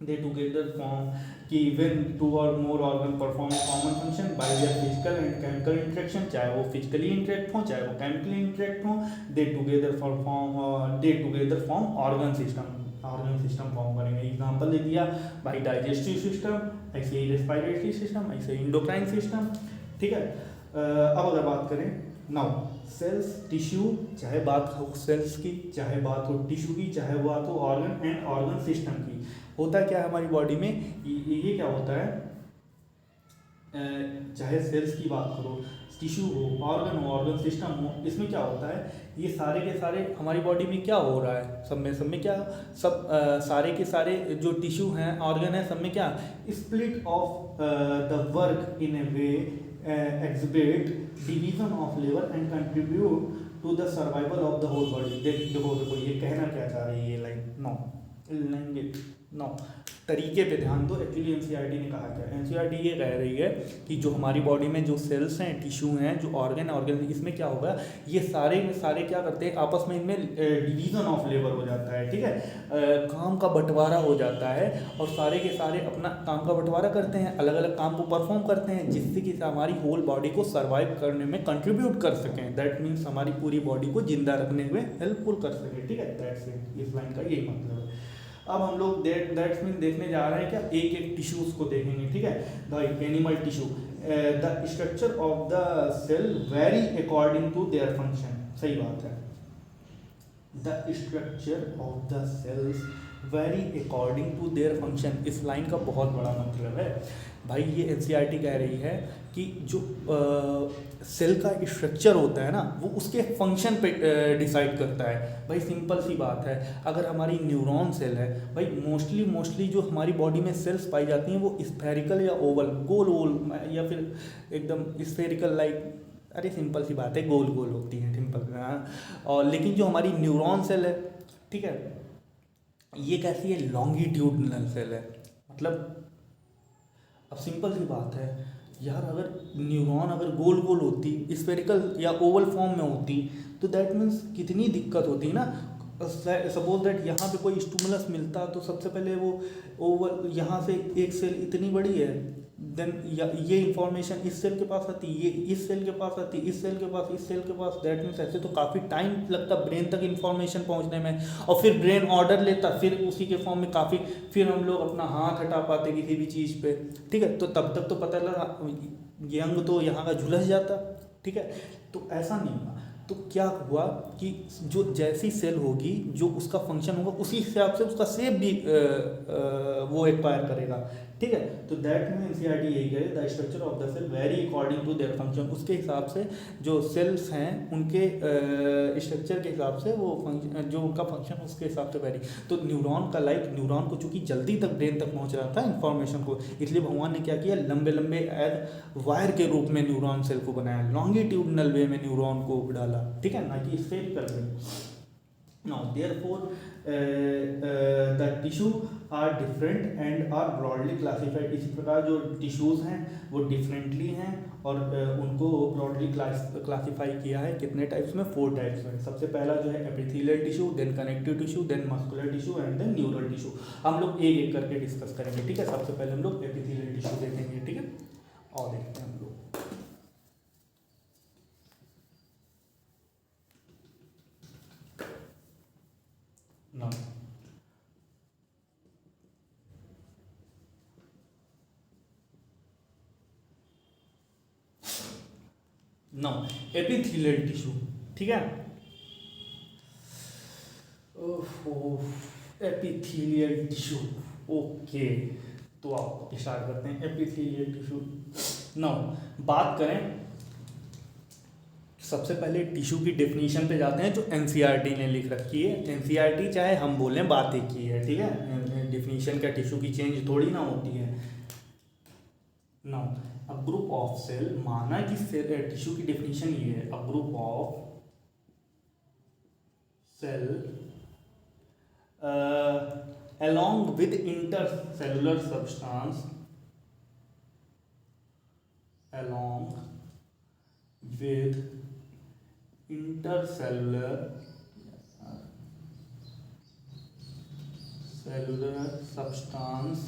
दे टुगेदर फॉर्म कि when two or more organ perform a common function by their physical and chemical interaction, चाहे वो फिजिकली इंटरेक्ट हो चाहे वो केमिकली इंटरेक्ट हो, दे together form organ system form करेंगे। एग्जांपल दे दिया भाई डाइजेस्टिव सिस्टम, ऐसे ही रेस्पिरेटरी सिस्टम, ऐसे इंडोक्राइन सिस्टम, ठीक है। अब अगर बात करें नाउ सेल्स टिश्यू, चाहे बात हो सेल्स की, चाहे बात हो टिश्यू की, चाहे बात हो ऑर्गन एंड ऑर्गन सिस्टम की, होता क्या है हमारी बॉडी में, ये क्या होता है, चाहे सेल्स की बात करो, टिश्यू हो, ऑर्गन हो, ऑर्गन सिस्टम हो, इसमें क्या होता है, ये सारे के सारे हमारी बॉडी में क्या हो रहा है, सब में क्या सब सारे के सारे जो टिश्यू हैं ऑर्गन है, सब में क्या split of the work in A way exhibit division of labor and contribute to the survival of the whole body। देखो ये कहना क्या चाह रही है ये लाइन, नो तरीके पे ध्यान दो। एक्चुअली एनसीईआरटी ने कहा क्या, एनसीईआरटी ये कह रही है कि जो हमारी बॉडी में जो सेल्स हैं, टिश्यू हैं, जो ऑर्गन इसमें क्या होगा, ये सारे क्या करते हैं आपस में, इनमें डिवीजन ऑफ लेबर हो जाता है, ठीक है, काम का बंटवारा हो जाता है, और सारे के सारे अपना काम का बंटवारा करते हैं, अलग अलग काम को परफॉर्म करते हैं, जिससे कि हमारी होल बॉडी को सर्वाइव करने में कंट्रीब्यूट कर सकें। दैट मीन्स हमारी पूरी बॉडी को जिंदा रखने में हेल्पफुल कर सकें, ठीक है। दैट्स इट, इस लाइन का यही मतलब है। अब हम लोग दैट्स मीन देखने जा रहे हैं क्या, एक एक टिश्यूज को देखेंगे, ठीक है। The animal tissue, the structure of the cell vary according to their function, सही बात है। The structure of the cells vary according to their function, इस लाइन का बहुत बड़ा मतलब है भाई, ये एनसीईआरटी कह रही है कि जो सेल का स्ट्रक्चर होता है ना, वो उसके फंक्शन पे डिसाइड करता है। भाई सिंपल सी बात है, अगर हमारी न्यूरॉन सेल है भाई, मोस्टली जो हमारी बॉडी में सेल्स पाई जाती हैं वो स्फेरिकल या ओवल, गोल या फिर एकदम स्फेरिकल, लाइक अरे सिंपल सी बात है, गोल होती है, सिंपल, हाँ। और लेकिन जो हमारी न्यूरॉन सेल है, ठीक है, ये कैसी है, लॉन्गिट्यूडनल सेल है। मतलब अब सिंपल सी बात है यार, अगर न्यूरॉन अगर गोल होती, स्फेरिकल या ओवल फॉर्म में होती, तो दैट मीन्स कितनी दिक्कत होती ना। सपोज दैट यहाँ पे कोई स्टिमुलस मिलता, तो सबसे पहले वो ओवल, यहाँ से एक सेल इतनी बड़ी है, देन ये इंफॉर्मेशन इस सेल के पास आती, ये इस सेल के पास आती, इस सेल के पास, इस सेल के पास, दैट मीन्स ऐसे तो काफ़ी टाइम लगता ब्रेन तक इंफॉर्मेशन पहुंचने में, और फिर ब्रेन ऑर्डर लेता, फिर उसी के फॉर्म में काफ़ी, फिर हम लोग अपना हाथ हटा पाते किसी भी चीज़ पे, ठीक है। तो तब तक तो पता लगा ये अंग तो यहाँ का झुलस जाता, ठीक है। तो ऐसा नहीं हुआ, तो क्या हुआ कि जो जैसी सेल होगी, जो उसका फंक्शन होगा, उसी हिसाब से उसका शेप भी वो एक्वायर करेगा, ठीक है। तो दैट मीन एनसीईआरटी यही कहे, the structure of the cell vary according to their function, उसके हिसाब से जो सेल्स हैं उनके स्ट्रक्चर के हिसाब से वो फंक्शन, जो उनका फंक्शन उसके हिसाब से वेरी। तो न्यूरॉन का न्यूरॉन को चूंकि जल्दी तक ब्रेन तक पहुंच रहा था इन्फॉर्मेशन को, इसलिए भगवान ने क्या किया, लंबे एज वायर के रूप में न्यूरॉन सेल को बनाया, लॉन्गिट्यूडनल वे में न्यूरॉन को डाला, ठीक है, ना कि spherical way. Now therefore the tissue are different and are broadly classified. इसी प्रकार जो टिश्यूज़ हैं वो डिफरेंटली हैं और उनको ब्रॉडली क्लासीफाई किया है कितने टाइप्स में, 4 टाइप्स में। सबसे पहला जो है epithelial tissue, then connective tissue, then muscular tissue and then neural tissue. हम लोग एक एक करके डिस्कस करेंगे, ठीक है। सबसे पहले हम लोग एपिथेलियल टिश्यू देखेंगे, ठीक है, और देखते हैं हम लोग। नो एपिथेलियल टिश्यू, ठीक है। एपिथेलियल टिश्यू, ओके, तो आप स्टार्ट करते हैं एपिथेलियल टिश्यू। नाउ बात करें, सबसे पहले टिश्यू की डेफिनेशन पे जाते हैं जो एनसीईआरटी ने लिख रखी है। एनसीईआरटी चाहे हम बोलें बात एक ही है, ठीक है। डेफिनेशन का टिश्यू की चेंज थोड़ी ना होती है। Now a group of cell, माना कि टिश्यू की डेफिनेशन ये है, a group of cell along with intercellular substance, along with intercellular substance,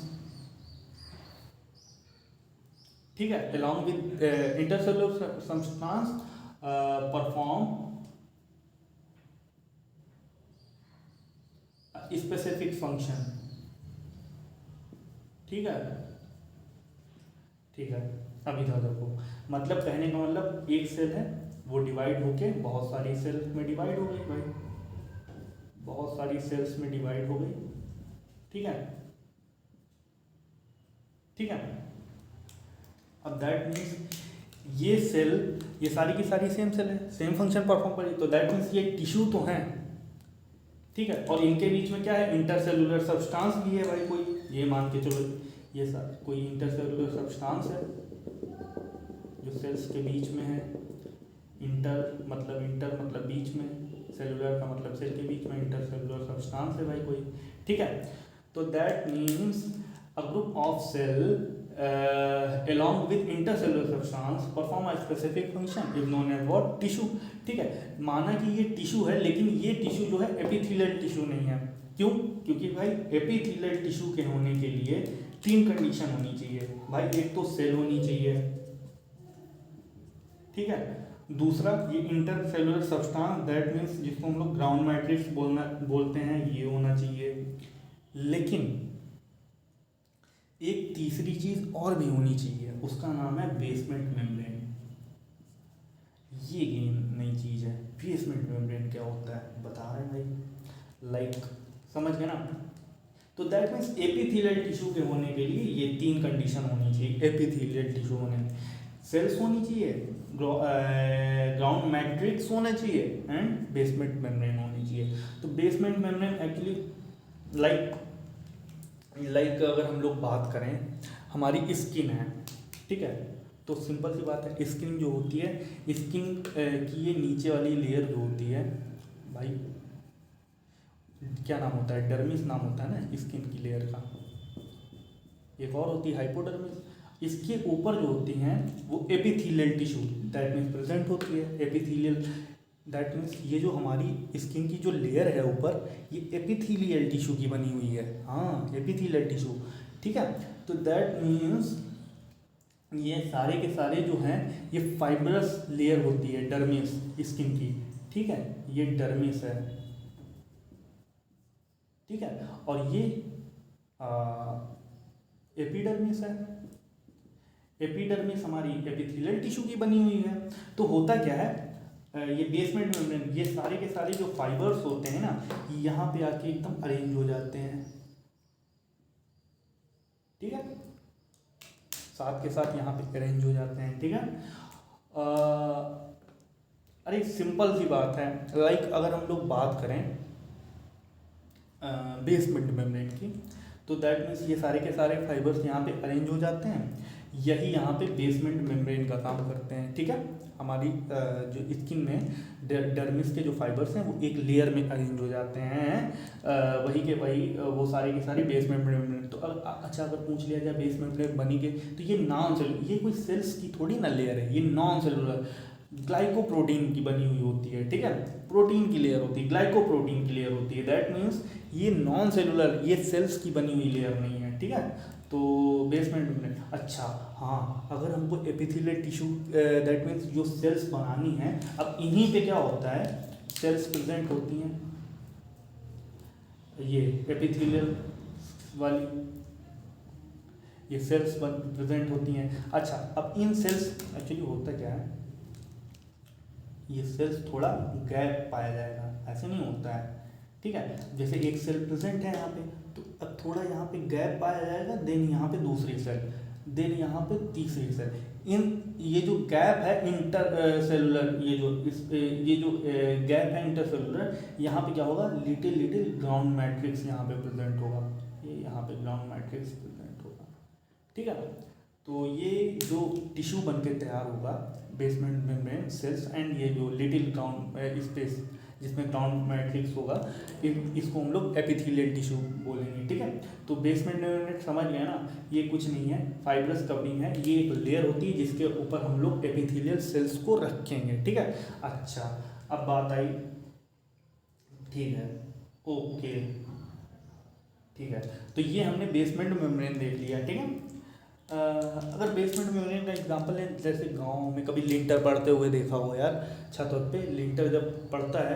ठीक है, along with intercellular substance perform specific function, ठीक है, ठीक है। अब इधर देखो, मतलब कहने का मतलब एक सेल है वो डिवाइड होके बहुत सारी सेल्स में डिवाइड हो गई भाई, बहुत सारी सेल्स में डिवाइड हो गई, ठीक है, ठीक है। अब दैट मीन्स ये सेल, ये सारी की सारी सेम सेल है, सेम फंक्शन परफॉर्म करेगी, तो दैट मीन्स ये टिश्यू तो है, ठीक है। और इनके बीच में क्या है, इंटरसेलुलर सब्सटेंस भी है भाई कोई, ये मान के चलो ये सर कोई इंटरसेलुलर सब्सटेंस है जो सेल्स के बीच में है। इंटर मतलब बीच में, सेलुलर का मतलब सेल के बीच में, इंटरसेलुलर सब्सटेंस है भाई कोई, ठीक है। तो that means a group of cell along with intercellular substance perform a specific function is known as what, tissue, ठीक है। माना कि ये टिश्यू है, लेकिन ये टिश्यू जो है एपिथेलियल टिश्यू नहीं है। क्यों? क्योंकि भाई एपिथेलियल टिश्यू के होने के लिए 3 कंडीशन होनी चाहिए भाई। एक तो सेल होनी चाहिए, ठीक है। दूसरा ये इंटरसेलुलर सब्सटेंस, दैट मीन्स जिसको हम लोग ग्राउंड मैट्रिक्स बोलते हैं, ये होना चाहिए। लेकिन एक तीसरी चीज और भी होनी चाहिए, उसका नाम है बेसमेंट मेम्ब्रेन। ये गेम नई चीज है। बेसमेंट मेम्ब्रेन क्या होता है बता रहे हैं भाई, लाइक समझ गए ना। तो दैट मीन्स एपिथेलियल टिश्यू के होने के लिए ये 3 कंडीशन होनी चाहिए। एपिथेलियल टिश्यू होने में सेल्स होनी चाहिए, ग्राउंड मैट्रिक्स होना चाहिए एंड बेसमेंट मेम्ब्रेन होनी चाहिए। तो बेसमेंट मेम्ब्रेन एक्चुअली लाइक अगर हम लोग बात करें, हमारी स्किन है, ठीक है। तो सिंपल सी बात है, स्किन जो होती है, स्किन की ये नीचे वाली लेयर जो होती है भाई, क्या नाम होता है, डर्मिस नाम होता है ना स्किन की लेयर का। एक और होती है हाइपोडर्मिस। इसके ऊपर जो होती हैं वो epithelial tissue that means present होती है। एपिथेलियल दैट मीन्स ये जो हमारी स्किन की जो लेयर है ऊपर, ये एपिथेलियल टिश्यू की बनी हुई है। हाँ, एपिथेलियल टिश्यू, ठीक है। तो दैट मीन्स ये सारे के सारे जो हैं ये फाइब्रस लेयर होती है डर्मिस स्किन की, ठीक है। ये डर्मिस है, ठीक है। और ये एपिडर्मिस है। एपिडर्मिस हमारी एपिथेलियल टिश्यू की बनी हुई है। तो होता क्या है, ये बेसमेंट मेम्ब्रेन, ये सारे के सारे जो फाइबर्स होते हैं ना, यहाँ पे आके एकदम अरेंज हो जाते हैं, ठीक है। साथ के साथ यहाँ पे अरेंज हो जाते हैं, ठीक है। अरे सिंपल सी बात है, लाइक अगर हम लोग बात करें बेसमेंट मेम्ब्रेन की, तो दैट मीन्स ये सारे के सारे फाइबर्स यहाँ पे अरेंज हो जाते हैं। यही यहाँ पे बेसमेंट मेम्ब्रेन का काम करते हैं, ठीक है। हमारी जो स्किन में डर्मिस के जो फाइबर्स हैं वो एक लेयर में अरेंज हो जाते हैं, वही के वही वो सारे के सारे बेसमेंट मेम्ब्रेन। तो अच्छा अगर पूछ लिया जाए बेसमेंट मेम्ब्रेन बनी के, तो ये नॉन सेलुलर, ये कोई सेल्स की थोड़ी ना लेयर है, ये नॉन सेलुलर ग्लाइकोप्रोटीन की बनी हुई होती है, ठीक है। प्रोटीन की लेयर होती है, ग्लाइकोप्रोटीन की लेयर होती है, दैट मीन्स ये नॉन सेलुलर, ये सेल्स की बनी हुई लेयर नहीं है, ठीक है। तो बेसमेंट मेम्ब्रेन, अच्छा हाँ, अगर हमको एपिथेलियल टिश्यू दैट मीन्स जो सेल्स बनानी है, अब इन्हीं पे क्या होता है, सेल्स प्रेजेंट होती हैं, ये एपिथेलियल वाली ये सेल्स प्रेजेंट होती हैं। अच्छा अब इन सेल्स एक्चुअली होता क्या है, ये सेल्स थोड़ा गैप पाया जाएगा, ऐसे नहीं होता है, ठीक है। जैसे एक सेल प्रेजेंट है यहाँ पे, तो अब थोड़ा यहाँ पे गैप पाया जाएगा, देन यहाँ पे दूसरी सेल, देन यहाँ पे तीसरी सेल। ये जो गैप है इंटर सेलुलर, ये जो गैप है इंटर सेलुलर, यहाँ पे क्या होगा, लिटिल ग्राउंड मैट्रिक्स यहाँ पे प्रेजेंट होगा, ये यहाँ पे ग्राउंड मैट्रिक्स प्रेजेंट होगा, ठीक है। तो ये जो टिश्यू बन के तैयार होगा बेसमेंट मेम्ब्रेन सेल्स एंड ये जो लिटिल ग्राउंड स्पेस जिसमें ग्राउंड मैट्रिक्स होगा, इसको हम लोग एपिथेलियल टिश्यू बोलेंगे, ठीक है। तो बेसमेंट मेम्ब्रेन समझ गए ना, ये कुछ नहीं है, फाइब्रस कवरिंग है, ये एक लेयर होती है जिसके ऊपर हम लोग एपिथेलियल सेल्स को रखेंगे, ठीक है। अच्छा अब बात आई, ठीक है, ओके, ठीक है। तो ये हमने बेसमेंट मेम्ब्रेन देख लिया, ठीक है। अगर बेसमेंट मेम्ब्रेन का एग्जांपल है, जैसे गांव में कभी लिंटर पड़ते हुए देखा हो यार, छत पे लिंटर जब पड़ता है,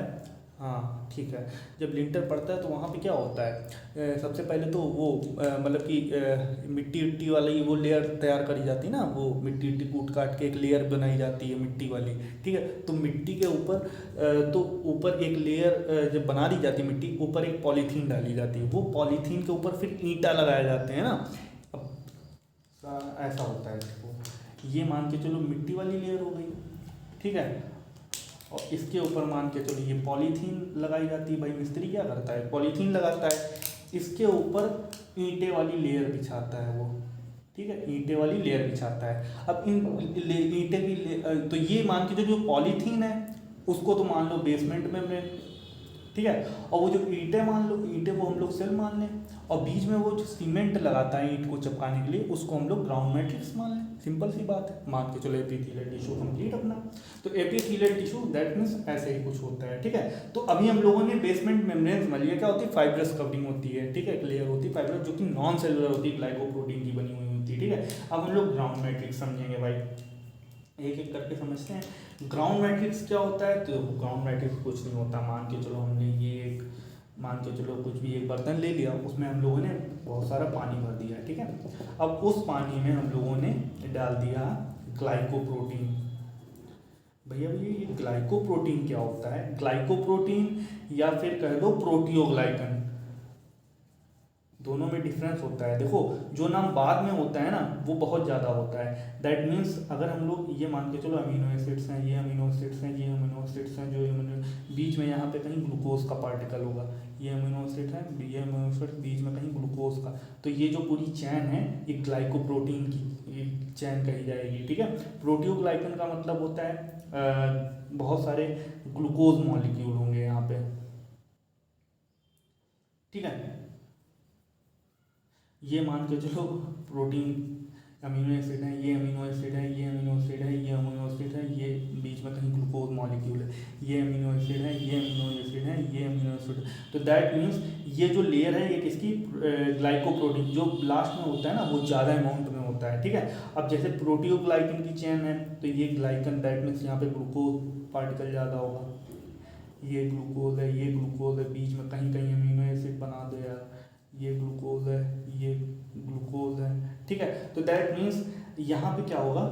हाँ ठीक है, जब लिंटर पड़ता है तो वहाँ पे क्या होता है, सबसे पहले तो वो मतलब कि मिट्टी उट्टी वाली वो लेयर तैयार करी जाती है ना, वो मिट्टी उट्टी कूट काट के एक लेयर बनाई जाती है मिट्टी वाली, ठीक है। तो मिट्टी के ऊपर तो ऊपर एक लेयर जब बना दी जाती है मिट्टी, ऊपर एक पॉलीथीन डाली जाती है, वो पॉलीथीन के ऊपर फिर ईंटा लगाए जाते हैं ना, ऐसा होता है इसको। ये मान के चलो मिट्टी वाली लेयर हो गई, ठीक है। और इसके ऊपर मान के चलो ये पॉलीथीन लगाई जाती है, भाई मिस्त्री क्या करता है, पॉलीथीन लगाता है, इसके ऊपर ईंटे वाली लेयर बिछाता है वो, ठीक है, ईंटे वाली लेयर बिछाता है। अब इन ईंटे की तो ये मान के जो पॉलीथीन है उसको तो मान लो बेसमेंट मेम्ब्रेन, ठीक है। और वो जो ईंटें मान लो, ईंटें वो हम लोग सेल मान लें, और बीच में वो जो सीमेंट लगाता है ईंट को चिपकाने के लिए, उसको हम लोग ग्राउंड मैट्रिक्स मान लें, सिंपल सी बात है। मान के चलो एपिथेलियल टिश्यू कंप्लीट अपना। तो एपिथेलियल टिश्यू दैट मीन्स ऐसे ही कुछ होता है, ठीक है। तो अभी हम लोगों ने बेसमेंट मेम्ब्रेन समझ लिया, क्या होती है, फाइब्रस कवरिंग होती है, ठीक है, एक लेयर होती है फाइब्रस जो कि नॉन सेलुलर होती है, ग्लाइकोप्रोटीन की बनी हुई होती है, ठीक है। अब हम लोग ग्राउंड मैट्रिक्स समझेंगे भाई, एक एक करके समझते हैं। ग्राउंड मैट्रिक्स क्या होता है, तो ग्राउंड मैट्रिक्स कुछ नहीं होता, मान के चलो हमने ये एक मान के चलो कुछ भी एक बर्तन ले लिया, उसमें हम लोगों ने बहुत सारा पानी भर दिया, ठीक है। अब उस पानी में हम लोगों ने डाल दिया ग्लाइकोप्रोटीन। भैया ये ग्लाइकोप्रोटीन क्या होता है, ग्लाइकोप्रोटीन या फिर कह दो प्रोटियोग्लाइकन, दोनों में डिफरेंस होता है। देखो जो नाम बाद में होता है ना वो बहुत ज़्यादा होता है, दैट मीन्स अगर हम लोग ये मान के चलो अमीनो एसिड्स हैं, ये अमीनो एसिड्स हैं, ये अमीनो एसिड्स हैं, जो बीच में यहाँ पे कहीं ग्लूकोज का पार्टिकल होगा, ये अमीनो एसिड है, ये अमीनो एसिड, बीच में कहीं ग्लूकोज का, तो ये जो पूरी चैन है ये ग्लाइकोप्रोटीन की चैन कही जाएगी, ठीक है। प्रोटियोग्लाइकन का मतलब होता है बहुत सारे ग्लूकोज मॉलिक्यूल होंगे यहाँ पे, ठीक है। ये मान के चलो प्रोटीन अमीनो एसिड है, ये अमीनो एसिड है, ये अमीनो एसिड है, ये अमीनो एसिड है, ये बीच में कहीं ग्लूकोज मॉलिक्यूल है, ये अमीनो एसिड है, ये अमीनो एसिड है, ये अमीनो एसिड है। तो दैट मीन्स ये जो लेयर है ये किसकी, ग्लाइकोप्रोटीन, जो लास्ट में होता है ना वो ज़्यादा अमाउंट में होता है, ठीक है। अब जैसे प्रोटियोग्लाइकन की चैन है तो ये ग्लाइकन, दैट मीन्स यहाँ पे ग्लूकोज पार्टिकल ज़्यादा होगा, ये ग्लूकोज है, ये ग्लूकोज है, बीच में कहीं कहीं अमीनो एसिड बना दो यार, ये ग्लूकोज है, ये ग्लूकोज है, ठीक है। तो दैट मीन्स यहाँ पे क्या होगा,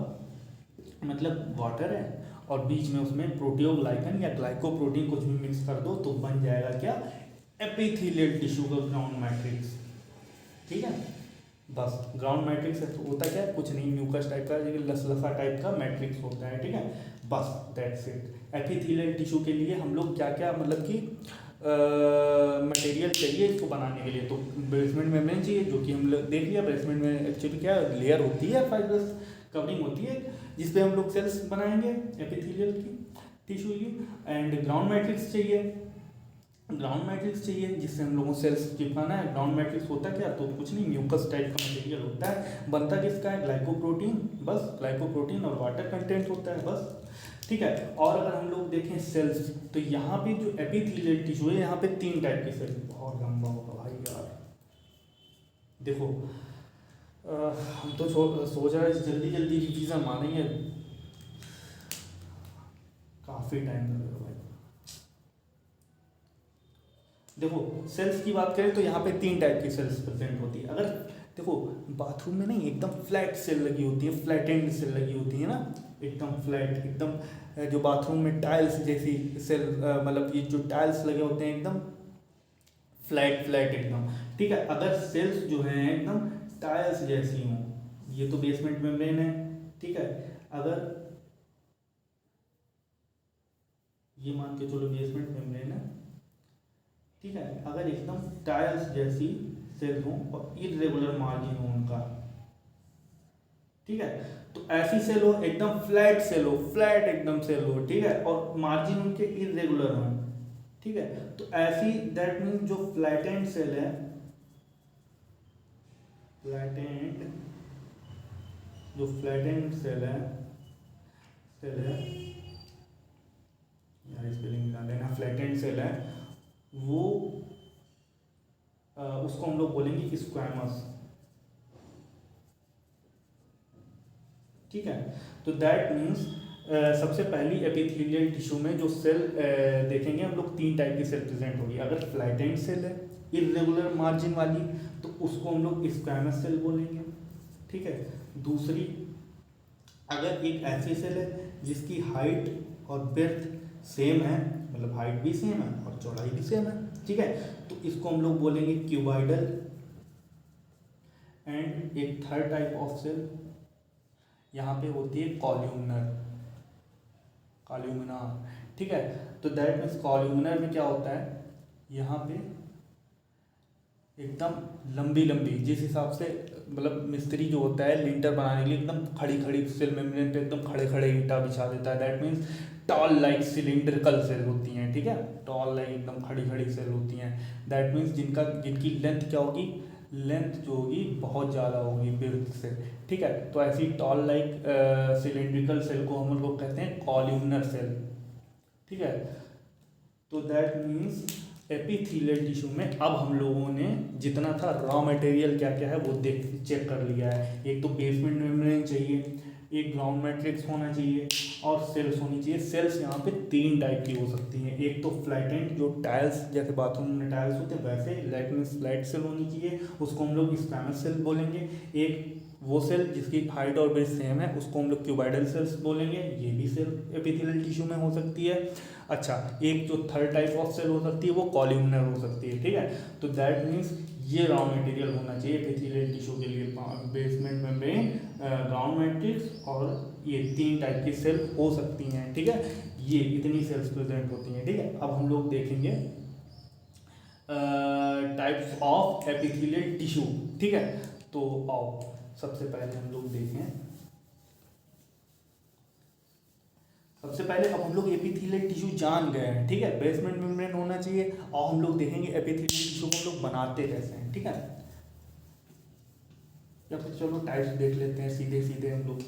मतलब वाटर है और बीच में उसमें प्रोटियोग्लाइकन या ग्लाइकोप्रोटीन कुछ भी मिक्स कर दो तो बन जाएगा क्या, एपिथेलियल टिश्यू का ग्राउंड मैट्रिक्स, ठीक है। बस ग्राउंड मैट्रिक्स है तो होता क्या है, कुछ नहीं, म्यूकस टाइप का, लसलसा टाइप का मैट्रिक्स होता है, ठीक है। बस दैट्स इट। एपिथेलियल टिश्यू के लिए हम लोग क्या क्या मतलब कि मटेरियल चाहिए इसको बनाने के लिए, तो बेसमेंट मेम्ब्रेन चाहिए, जो कि हम लोग देख लिया। बेसमेंट में एक्चुअली क्या लेयर होती है, फाइब्रस कवरिंग होती है, जिस पे हम लोग सेल्स बनाएंगे एपिथेलियल की टिश्यू की। एंड ग्राउंड मैट्रिक्स चाहिए, ग्राउंड मैट्रिक्स चाहिए जिससे हम लोगों को सेल्स चिपकाना है। ग्राउंड मैट्रिक्स होता क्या, तो कुछ नहीं, म्यूकस टाइप का मटेरियल होता है, बनता किसका है, ग्लाइकोप्रोटीन, बस ग्लाइकोप्रोटीन और वाटर कंटेंट होता है बस, ठीक है। और अगर हम लोग देखें सेल्स, तो यहाँ पे जो एपिथेलियल टिश्यू है, यहाँ पे 3 टाइप के सेल्स, बहुत लंबा होगा भाई यार, देखो हम तो सोच रहे हैं जल्दी जल्दी रिवीजन मारेंगे, काफ़ी टाइम लगेगा भाई। देखो सेल्स की बात करें तो यहाँ पे 3 टाइप की सेल्स प्रेजेंट होती है। अगर देखो बाथरूम में नहीं, एकदम फ्लैट सेल लगी होती है, फ्लैट एंड सेल लगी होती है ना, एकदम फ्लैट, एकदम जो बाथरूम में टाइल्स जैसी सेल, मतलब ये जो टाइल्स लगे होते हैं एकदम फ्लैट फ्लैट एकदम, ठीक है। अगर सेल्स जो हैं एकदम टाइल्स जैसी हों, ये तो बेसमेंट मेम्ब्रेन है, ठीक है। अगर ये मान के चलो बेसमेंट मेम्ब्रेन है, ठीक है। अगर एकदम टाइल्स जैसी सेल हो और इरेगुलर मार्जिन हो उनका, ठीक है, तो ऐसी सेल हो, एकदम फ्लैट सेल हो, फ्लैट एकदम सेल हो, ठीक है, और मार्जिन उनके इरेगुलर हो, ठीक है, तो ऐसी, दैट मीन जो फ्लैटेंड सेल है, फ्लैटेंड, जो फ्लैटेंड सेल है यार, स्पेलिंग ध्यान देना, फ्लैटेंड सेल है वो, उसको हम लोग बोलेंगे स्क्वैमस, ठीक है। तो दैट मीन्स सबसे पहली एपिथेलियल टिश्यू में जो सेल देखेंगे हम लोग, 3 टाइप की सेल प्रेजेंट होगी। अगर फ्लैटेंड सेल है इरेगुलर मार्जिन वाली, तो उसको हम लोग स्क्वैमस सेल बोलेंगे, ठीक है। दूसरी, अगर एक ऐसी सेल है जिसकी हाइट और ब्रेड्थ सेम है, मतलब हाइट भी सेम है और चौड़ाई भी सेम है, ठीक है, तो इसको हम लोग बोलेंगे क्यूबाइडल। एंड एक थर्ड टाइप ऑफ सेल यहाँ पे होती है कॉल्यूमनर, कॉल्यूमिनार, ठीक है। तो दैट मीन्स कॉल्यूमिनर में क्या होता है, यहाँ पे एकदम लंबी लंबी, जिस हिसाब से मतलब मिस्त्री जो होता है लिंटर बनाने के लिए एकदम खड़ी खड़ी सेल मेम्ब्रेन पे एकदम खड़े खड़े ईंटा बिछा देता है, that means tall like cylindrical cell होती हैं, ठीक है, टॉल लाइक एकदम खड़ी खड़ी सेल होती हैं, दैट मीन्स जिनकी लेंथ क्या होगी, लेंथ जो होगी बहुत ज़्यादा होगी ब्रेड्थ से, ठीक है। तो ऐसी टॉल लाइक सिलिंड्रिकल सेल को हम लोग कहते हैं कॉल्यूमनर सेल, ठीक है। तो दैट मीन्स एपिथेलियल टिश्यू में अब हम लोगों ने जितना था रॉ मटेरियल क्या क्या है वो देख चेक कर लिया है। एक तो बेसमेंट मेम्ब्रेन चाहिए, एक ग्राउंड मैट्रिक्स होना चाहिए और सेल्स होनी चाहिए। सेल्स यहाँ पे 3 टाइप की हो सकती हैं, एक तो फ्लैटेंड, जो टाइल्स जैसे बाथरूम में टाइल्स होते हैं वैसे लाइक मीन्स फ्लैट सेल होनी चाहिए, उसको हम लोग स्क्वैमस सेल बोलेंगे। एक वो सेल जिसकी हाइट और बेस सेम है, उसको हम लोग क्यूबाइडल सेल्स बोलेंगे, ये भी सेल एपिथेलियल टिश्यू में हो सकती है। अच्छा, एक जो थर्ड टाइप ऑफ सेल हो सकती है वो कॉल्यूमनर हो सकती है, ठीक है। तो दैट मीन्स ये रॉ मटेरियल होना चाहिए एपिथेलियल टिश्यू के लिए, बेसमेंट मेम्ब्रेन, ग्राउंड मैट्रिक्स और ये 3 टाइप की सेल हो सकती हैं, ठीक है। ये इतनी सेल्स प्रेजेंट होती हैं, ठीक है। अब हम लोग देखेंगे टाइप्स ऑफ एपिथेलियल टिश्यू, ठीक है। तो आओ सबसे पहले हम लोग देखें, सबसे पहले अब हम लोग एपिथेलियल टिश्यू जान गए हैं, ठीक है, बेसमेंट मेम्ब्रेन होना चाहिए, और हम लोग देखेंगे एपिथेलियल टिश्यू को हम लोग बनाते कैसे हैं, ठीक है। या फिर चलो टाइप्स देख लेते हैं सीधे सीधे हम लोग।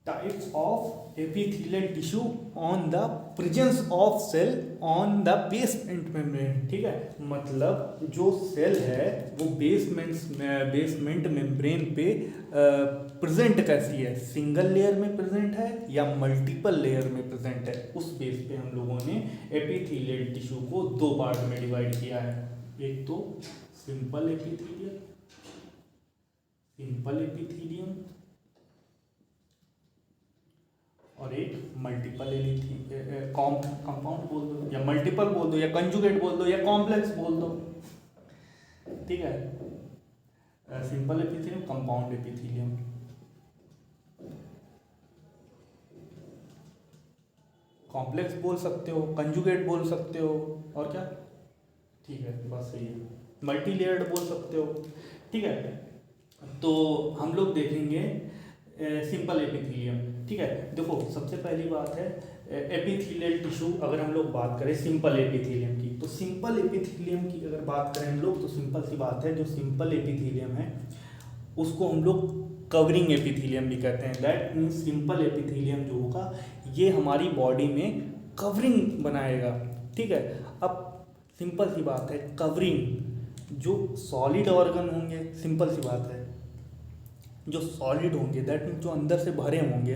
Types of epithelial tissue on the presence of cell on the basement membrane, ठीक है। मतलब जो सेल है वो बेसमेंट मेम्ब्रेन पे प्रेजेंट कैसी है, सिंगल लेयर में प्रेजेंट है या मल्टीपल लेयर में प्रेजेंट है, उस बेस पे हम लोगों ने एपिथेलियल टिश्यू को 2 पार्ट में डिवाइड किया है। एक तो सिंपल एपिथेलियल, सिंपल एपिथेलियम, और एक मल्टीपल कंपाउंड बोल दो या मल्टीपल बोल दो या कंजुगेट बोल दो या कॉम्प्लेक्स बोल दो, ठीक है। Simple epithelium, compound epithelium, complex बोल सकते हो, कंजुगेट बोल सकते हो, और क्या, ठीक है बस सही है, मल्टी लेयर्ड बोल सकते हो, ठीक है। तो हम लोग देखेंगे सिंपल एपिथेलियम, ठीक है। देखो सबसे पहली बात है एपिथेलियल टिश्यू, अगर हम लोग बात करें सिंपल एपिथेलियम की, तो सिंपल एपिथेलियम की अगर बात करें हम लोग, तो सिंपल सी बात है, जो सिंपल एपिथेलियम है उसको हम लोग कवरिंग एपिथेलियम भी कहते हैं। दैट मीन्स सिंपल एपिथेलियम जो होगा ये हमारी बॉडी में कवरिंग बनाएगा, ठीक है। अब सिंपल सी बात है, कवरिंग जो सॉलिड ऑर्गन होंगे, सिंपल सी बात है, जो सॉलिड होंगे दैट मीन्स जो अंदर से भरे होंगे,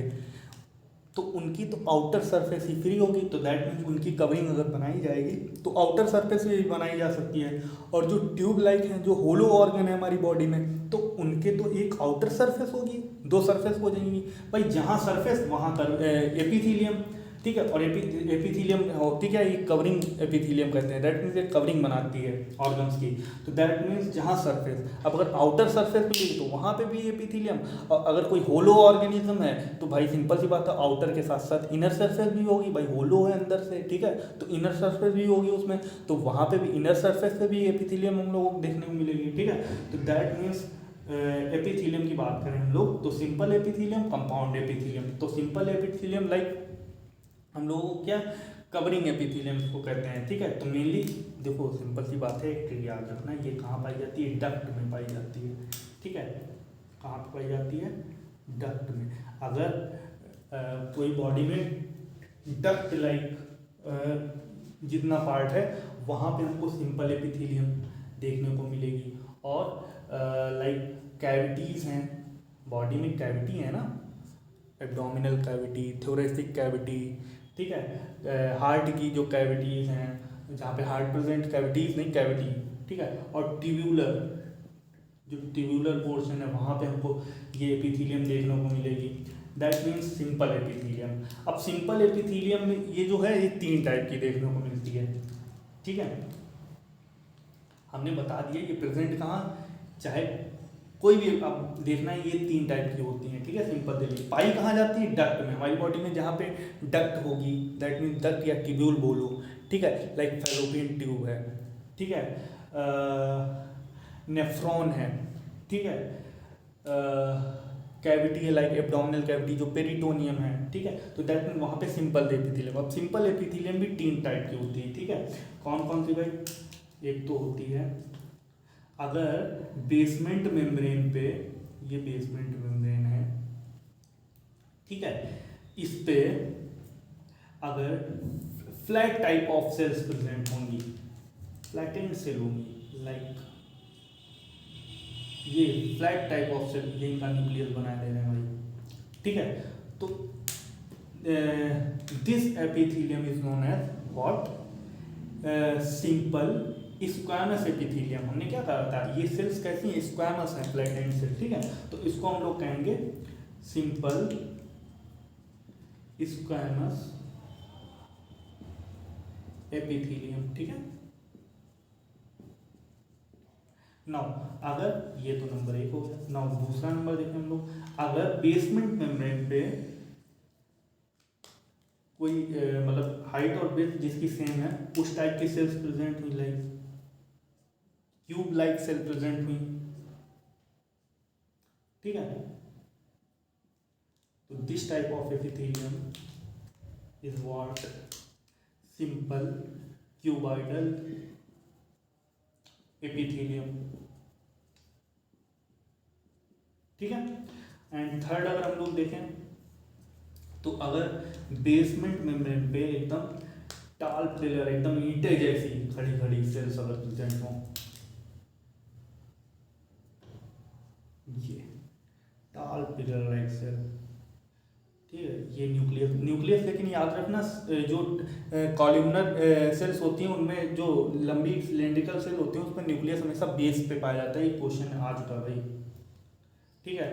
तो उनकी तो आउटर सरफेस ही फ्री होगी, तो दैट मीन्स उनकी कवरिंग अगर बनाई जाएगी तो आउटर सरफेस भी बनाई जा सकती है। और जो ट्यूब लाइक हैं, जो होलो ऑर्गन है हमारी बॉडी में, तो उनके तो एक आउटर सरफेस होगी, दो सरफेस हो जाएंगी भाई, जहाँ सरफेस वहाँ पर एपिथेलियम, ठीक है। और एपिथेलियम होती क्या है, ये कवरिंग एपिथेलियम कहते हैं, दैट मीन्स ये कवरिंग बनाती है ऑर्गन्स की, तो दैट मीन्स जहाँ सरफेस, अब अगर आउटर सरफेस भी ली तो वहाँ पे भी एपिथेलियम, और अगर कोई होलो ऑर्गेनिज्म है तो भाई सिंपल सी बात है, आउटर के साथ साथ इनर सरफेस भी होगी, भाई होलो है अंदर से, ठीक है, तो इनर सरफेस भी होगी उसमें, तो वहाँ पे भी इनर सरफेस पे भी एपिथेलियम हम लोगों को देखने को मिलेगी, ठीक है। तो दैट मीन्स एपिथेलियम की बात करें हम लोग, तो सिंपल एपिथेलियम, कंपाउंड एपिथेलियम, तो सिंपल एपिथेलियम लाइक हम लोगों को क्या कवरिंग एपिथेलियम को कहते हैं, ठीक है। तो मेनली देखो सिंपल सी बात है, एक याद रखना, ये कहाँ पाई जाती है, डक्ट में पाई जाती है, ठीक है। कहाँ पर पाई जाती है, डक्ट में। अगर कोई बॉडी में डक्ट लाइक जितना पार्ट है वहाँ पे हमको सिंपल एपिथेलियम देखने को मिलेगी। और लाइक कैविटीज़ हैं, बॉडी में कैविटी है ना, एब्डोमिनल कैविटी, थोरेसिक कैविटी, ठीक है, हार्ट की जो कैविटीज़ हैं, जहाँ पे हार्ट प्रेजेंट, कैविटीज़ नहीं कैविटी, ठीक है। और ट्यूब्यूलर, जो ट्यूब्यूलर पोर्शन है वहाँ पे हमको ये एपिथेलियम देखने को मिलेगी, दैट मीन्स सिंपल एपिथेलियम। अब सिंपल एपिथेलियम में ये जो है ये 3 टाइप की देखने को मिलती है, ठीक है। हमने बता दिया ये प्रेजेंट कहाँ, चाहे कोई भी अब देखना है, ये 3 टाइप की होती हैं, ठीक है। सिंपल देखिए, पाई कहाँ जाती है, डक्ट में, हमारी बॉडी में जहाँ पे डक्ट होगी, दैट मीन्स डक्ट या ट्यूब्यूल बोलो, ठीक है, लाइक फैलोपियन ट्यूब है, ठीक है, नेफ्रॉन है, ठीक है, कैविटी है लाइक एब्डोमिनल कैविटी, जो पेरिटोनियम है, ठीक है। तो दैट मीन वहाँ पे सिंपल एपिथेलियम। अब सिंपल एपिथेलियम भी 3 टाइप की होती है, ठीक है। कौन कौन सी भाई, एक तो होती है अगर बेसमेंट मेम्ब्रेन पे, ये बेसमेंट मेम्ब्रेन है, ठीक है, इस पे अगर flat type of cells present होंगी, फ्लैटेंड सेल होंगी, लाइक ये फ्लैट टाइप ऑफ सेल, ये इनका न्यूक्लियस बना दे रहे हैं भाई, ठीक है। तो this epithelium is known as what, simple squamous epithelium. हमने क्या कहा था, ये सेल्स कैसी हैं, स्क्वैमस हैं, फ्लैटेंड सेल, ठीक है। तो इसको हम लोग कहेंगे सिंपल स्क्वैमस एपिथेलियम, ठीक है। नाउ अगर ये तो नंबर 1 हो गया, नाउ दूसरा नंबर देखें हम लोग, अगर बेसमेंट मेम्ब्रेन पे कोई मतलब हाइट और ब्रेथ जिसकी सेम है, उस टाइप की सेल्स प्रेजेंट हुई, like cube like cell present हुई, ठीक है। तो this type of epithelium is what, simple cuboidal epithelium, ठीक है। एंड थर्ड अगर हम लोग देखें, तो अगर बेसमेंट मेम्ब्रेन पे एकदम टाल पिलर, एकदम ईंटे जैसी खड़ी खड़ी सेल्स अगर प्रेजेंट हो, ये टाल पिलर लाइक सेल, ठीक है, ये न्यूक्लियस लेकिन याद रखना जो कॉलमनर सेल्स होती हैं उनमें जो लंबी सिलेंड्रिकल सेल होती हैं उसमें न्यूक्लियस हमेशा बेस पे पाया जाता है, ये क्वेश्चन आ चुका भाई, ठीक है।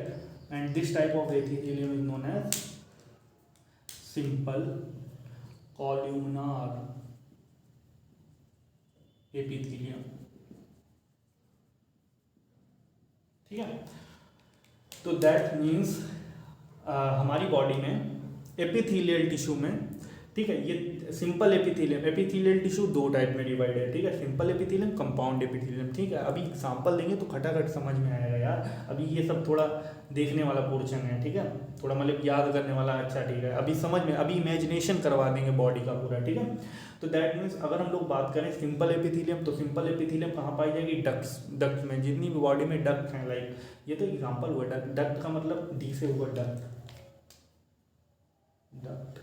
And this type of epithelium is known as simple columnar epithelium, ठीक है। तो दैट मीन्स हमारी बॉडी में एपिथेलियल टिश्यू में ठीक है। ये सिंपल एपिथेलियम, एपिथेलियल टिश्यू दो टाइप में डिवाइड है, ठीक है, सिंपल एपिथेलियम, कंपाउंड एपिथेलियम, ठीक है। अभी एग्जांपल देंगे तो खटाखट समझ में आएगा यार, अभी ये सब थोड़ा देखने वाला पोर्शन है, ठीक है, थोड़ा मतलब याद करने वाला, अच्छा ठीक है, अभी समझ में, अभी इमेजिनेशन करवा देंगे बॉडी का पूरा, ठीक है। तो दैट मीन्स अगर हम लोग बात करें सिंपल एपिथेलियम, तो सिंपल एपिथेलियम कहाँ पाई जाएगी, डक्ट्स, डक्ट में, जितनी भी बॉडी में डक्ट हैं, लाइक ये तो एग्जाम्पल हुआ, डक्ट, डक्ट का मतलब डी से हुआ डक्ट, डक्ट,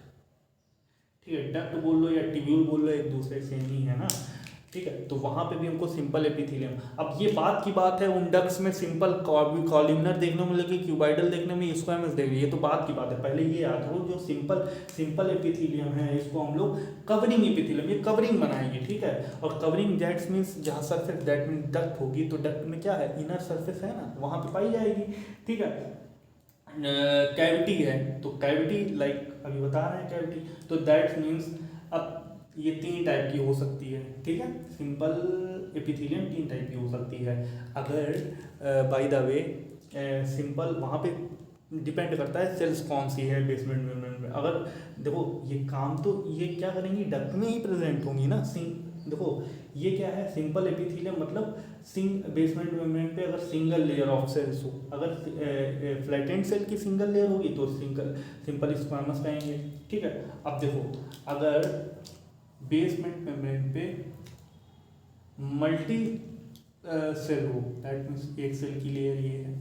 ठीक है, डक्ट बोल लो या ट्यूब्यूल बोल लो, एक दूसरे सेम ही है ना, ठीक है। तो वहाँ पे भी हमको सिंपल एपिथेलियम, अब ये बात की बात है, उन डक्ट्स में सिंपल कॉलमनर देखने को मिलेगी, क्यूबाइडल देखने में, स्क्वैमस देखने, ये तो बात की बात है, पहले ये याद हो, जो सिंपल एपिथेलियम है इसको हम लोग कवरिंग एपिथेलियम, ये कवरिंग बनाएंगे, ठीक है। और कवरिंग दैट मीन्स जहाँ सरफेस, दैट मीन्स डक्ट होगी, तो डक्ट में क्या है, इनर सरफेस है ना, वहाँ पे पाई जाएगी, ठीक है। कैविटी है, तो कैविटी लाइक अभी बता रहे हैं कैविटी, तो दैट मीन्स अब ये तीन टाइप की हो सकती है, ठीक है, सिंपल एपिथेलियम तीन टाइप की हो सकती है। अगर बाय द वे सिंपल, वहाँ पे डिपेंड करता है सेल्स कौन सी है बेसमेंट मेम्ब्रेन में, अगर देखो ये काम तो ये क्या करेंगी, डक्ट में ही प्रेजेंट होंगी ना, देखो ये क्या है, सिंपल एपिथेलियम मतलब बेसमेंट मेम्ब्रेन पे अगर सिंगल लेयर ऑफ सेल्स हो, अगर फ्लैटेंड सेल की सिंगल लेयर होगी तो सिंपल स्क्वामस कहेंगे, ठीक है। अब देखो अगर बेसमेंट मेम्ब्रेन पे मल्टी सेल हो, दैट मीन्स एक सेल की लेयर ये है,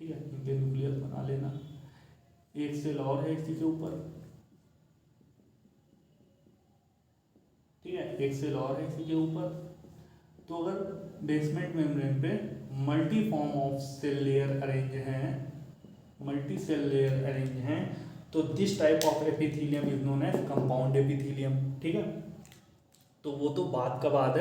ठीक है, इनके न्यूक्लियस बना लेना, एक सेल और है इसी के ऊपर, ठीक है, एक सेल और है इसी के ऊपर, तो अगर बेसमेंट मेम्ब्रेन पे multi form of cell layer arrange हैं, मल्टी सेल लेयर अरेंज हैं, तो this type of epithelium is known as compound epithelium, ठीक है। तो वो तो बात का बात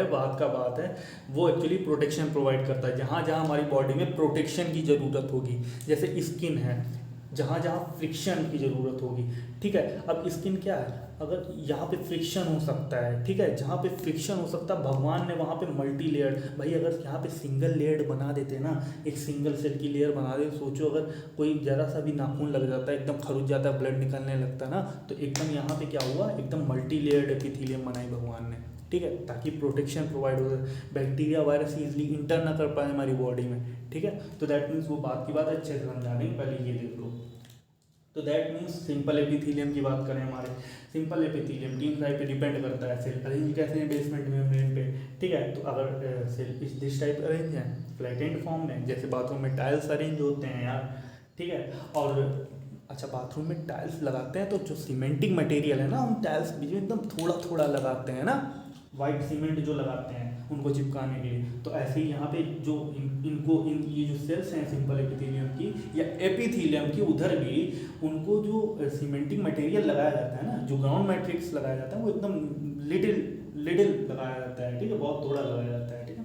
है, वो एक्चुअली प्रोटेक्शन प्रोवाइड करता है, जहाँ जहाँ हमारी बॉडी में प्रोटेक्शन की ज़रूरत होगी, जैसे स्किन है, जहाँ जहाँ फ्रिक्शन की ज़रूरत होगी, ठीक है। अब स्किन क्या है, अगर यहाँ पे फ्रिक्शन हो सकता है, ठीक है, जहाँ पे फ्रिक्शन हो सकता है, भगवान ने वहाँ पे मल्टी लेयर, भाई अगर यहाँ पे सिंगल लेयर बना देते ना, एक सिंगल सेल की लेयर बना दे, सोचो अगर कोई ज़रा सा भी नाखून लग जाता है, एकदम खरुच जाता है, ब्लड निकलने लगता है ना, तो एकदम यहाँ पे क्या हुआ, एकदम मल्टी लेयर्ड एपिथेलियम बनाई भगवान ने, ठीक है, ताकि प्रोटेक्शन प्रोवाइड हो, बैक्टीरिया वायरस इजली इंटर ना कर पाए हमारी बॉडी में, ठीक है। तो दैट मीन्स वो बात की बात अच्छे से समझा देंगे, पहले ये देख लो। तो दैट मीन्स सिंपल एपिथेलियम की बात करें, हमारे सिंपल एपिथेलियम तीन टाइप पे डिपेंड करता है, सेल अरेंज कैसे हैं बेसमेंट मेम्ब्रेन पे, ठीक है। तो अगर सेल इस दिस टाइप अरेंज है फ्लैटेंड फॉर्म में, जैसे बाथरूम में टाइल्स अरेंज होते हैं यार, ठीक है। और अच्छा बाथरूम में टाइल्स लगाते हैं तो जो सीमेंटिंग मटेरियल है ना, हम टाइल्स बीच में एकदम थोड़ा थोड़ा लगाते हैं ना, वाइट सीमेंट जो लगाते हैं उनको चिपकाने के लिए, तो ऐसे ही यहाँ पे जो ये जो सेल्स हैं सिंपल एपिथेलियम की या एपिथेलियम की, उधर भी उनको जो सीमेंटिंग मटेरियल लगाया जाता है ना, जो ग्राउंड मैट्रिक्स लगाया जाता है, वो एकदम लिटिल लगाया जाता है, ठीक है, बहुत थोड़ा लगाया जाता है, ठीक है।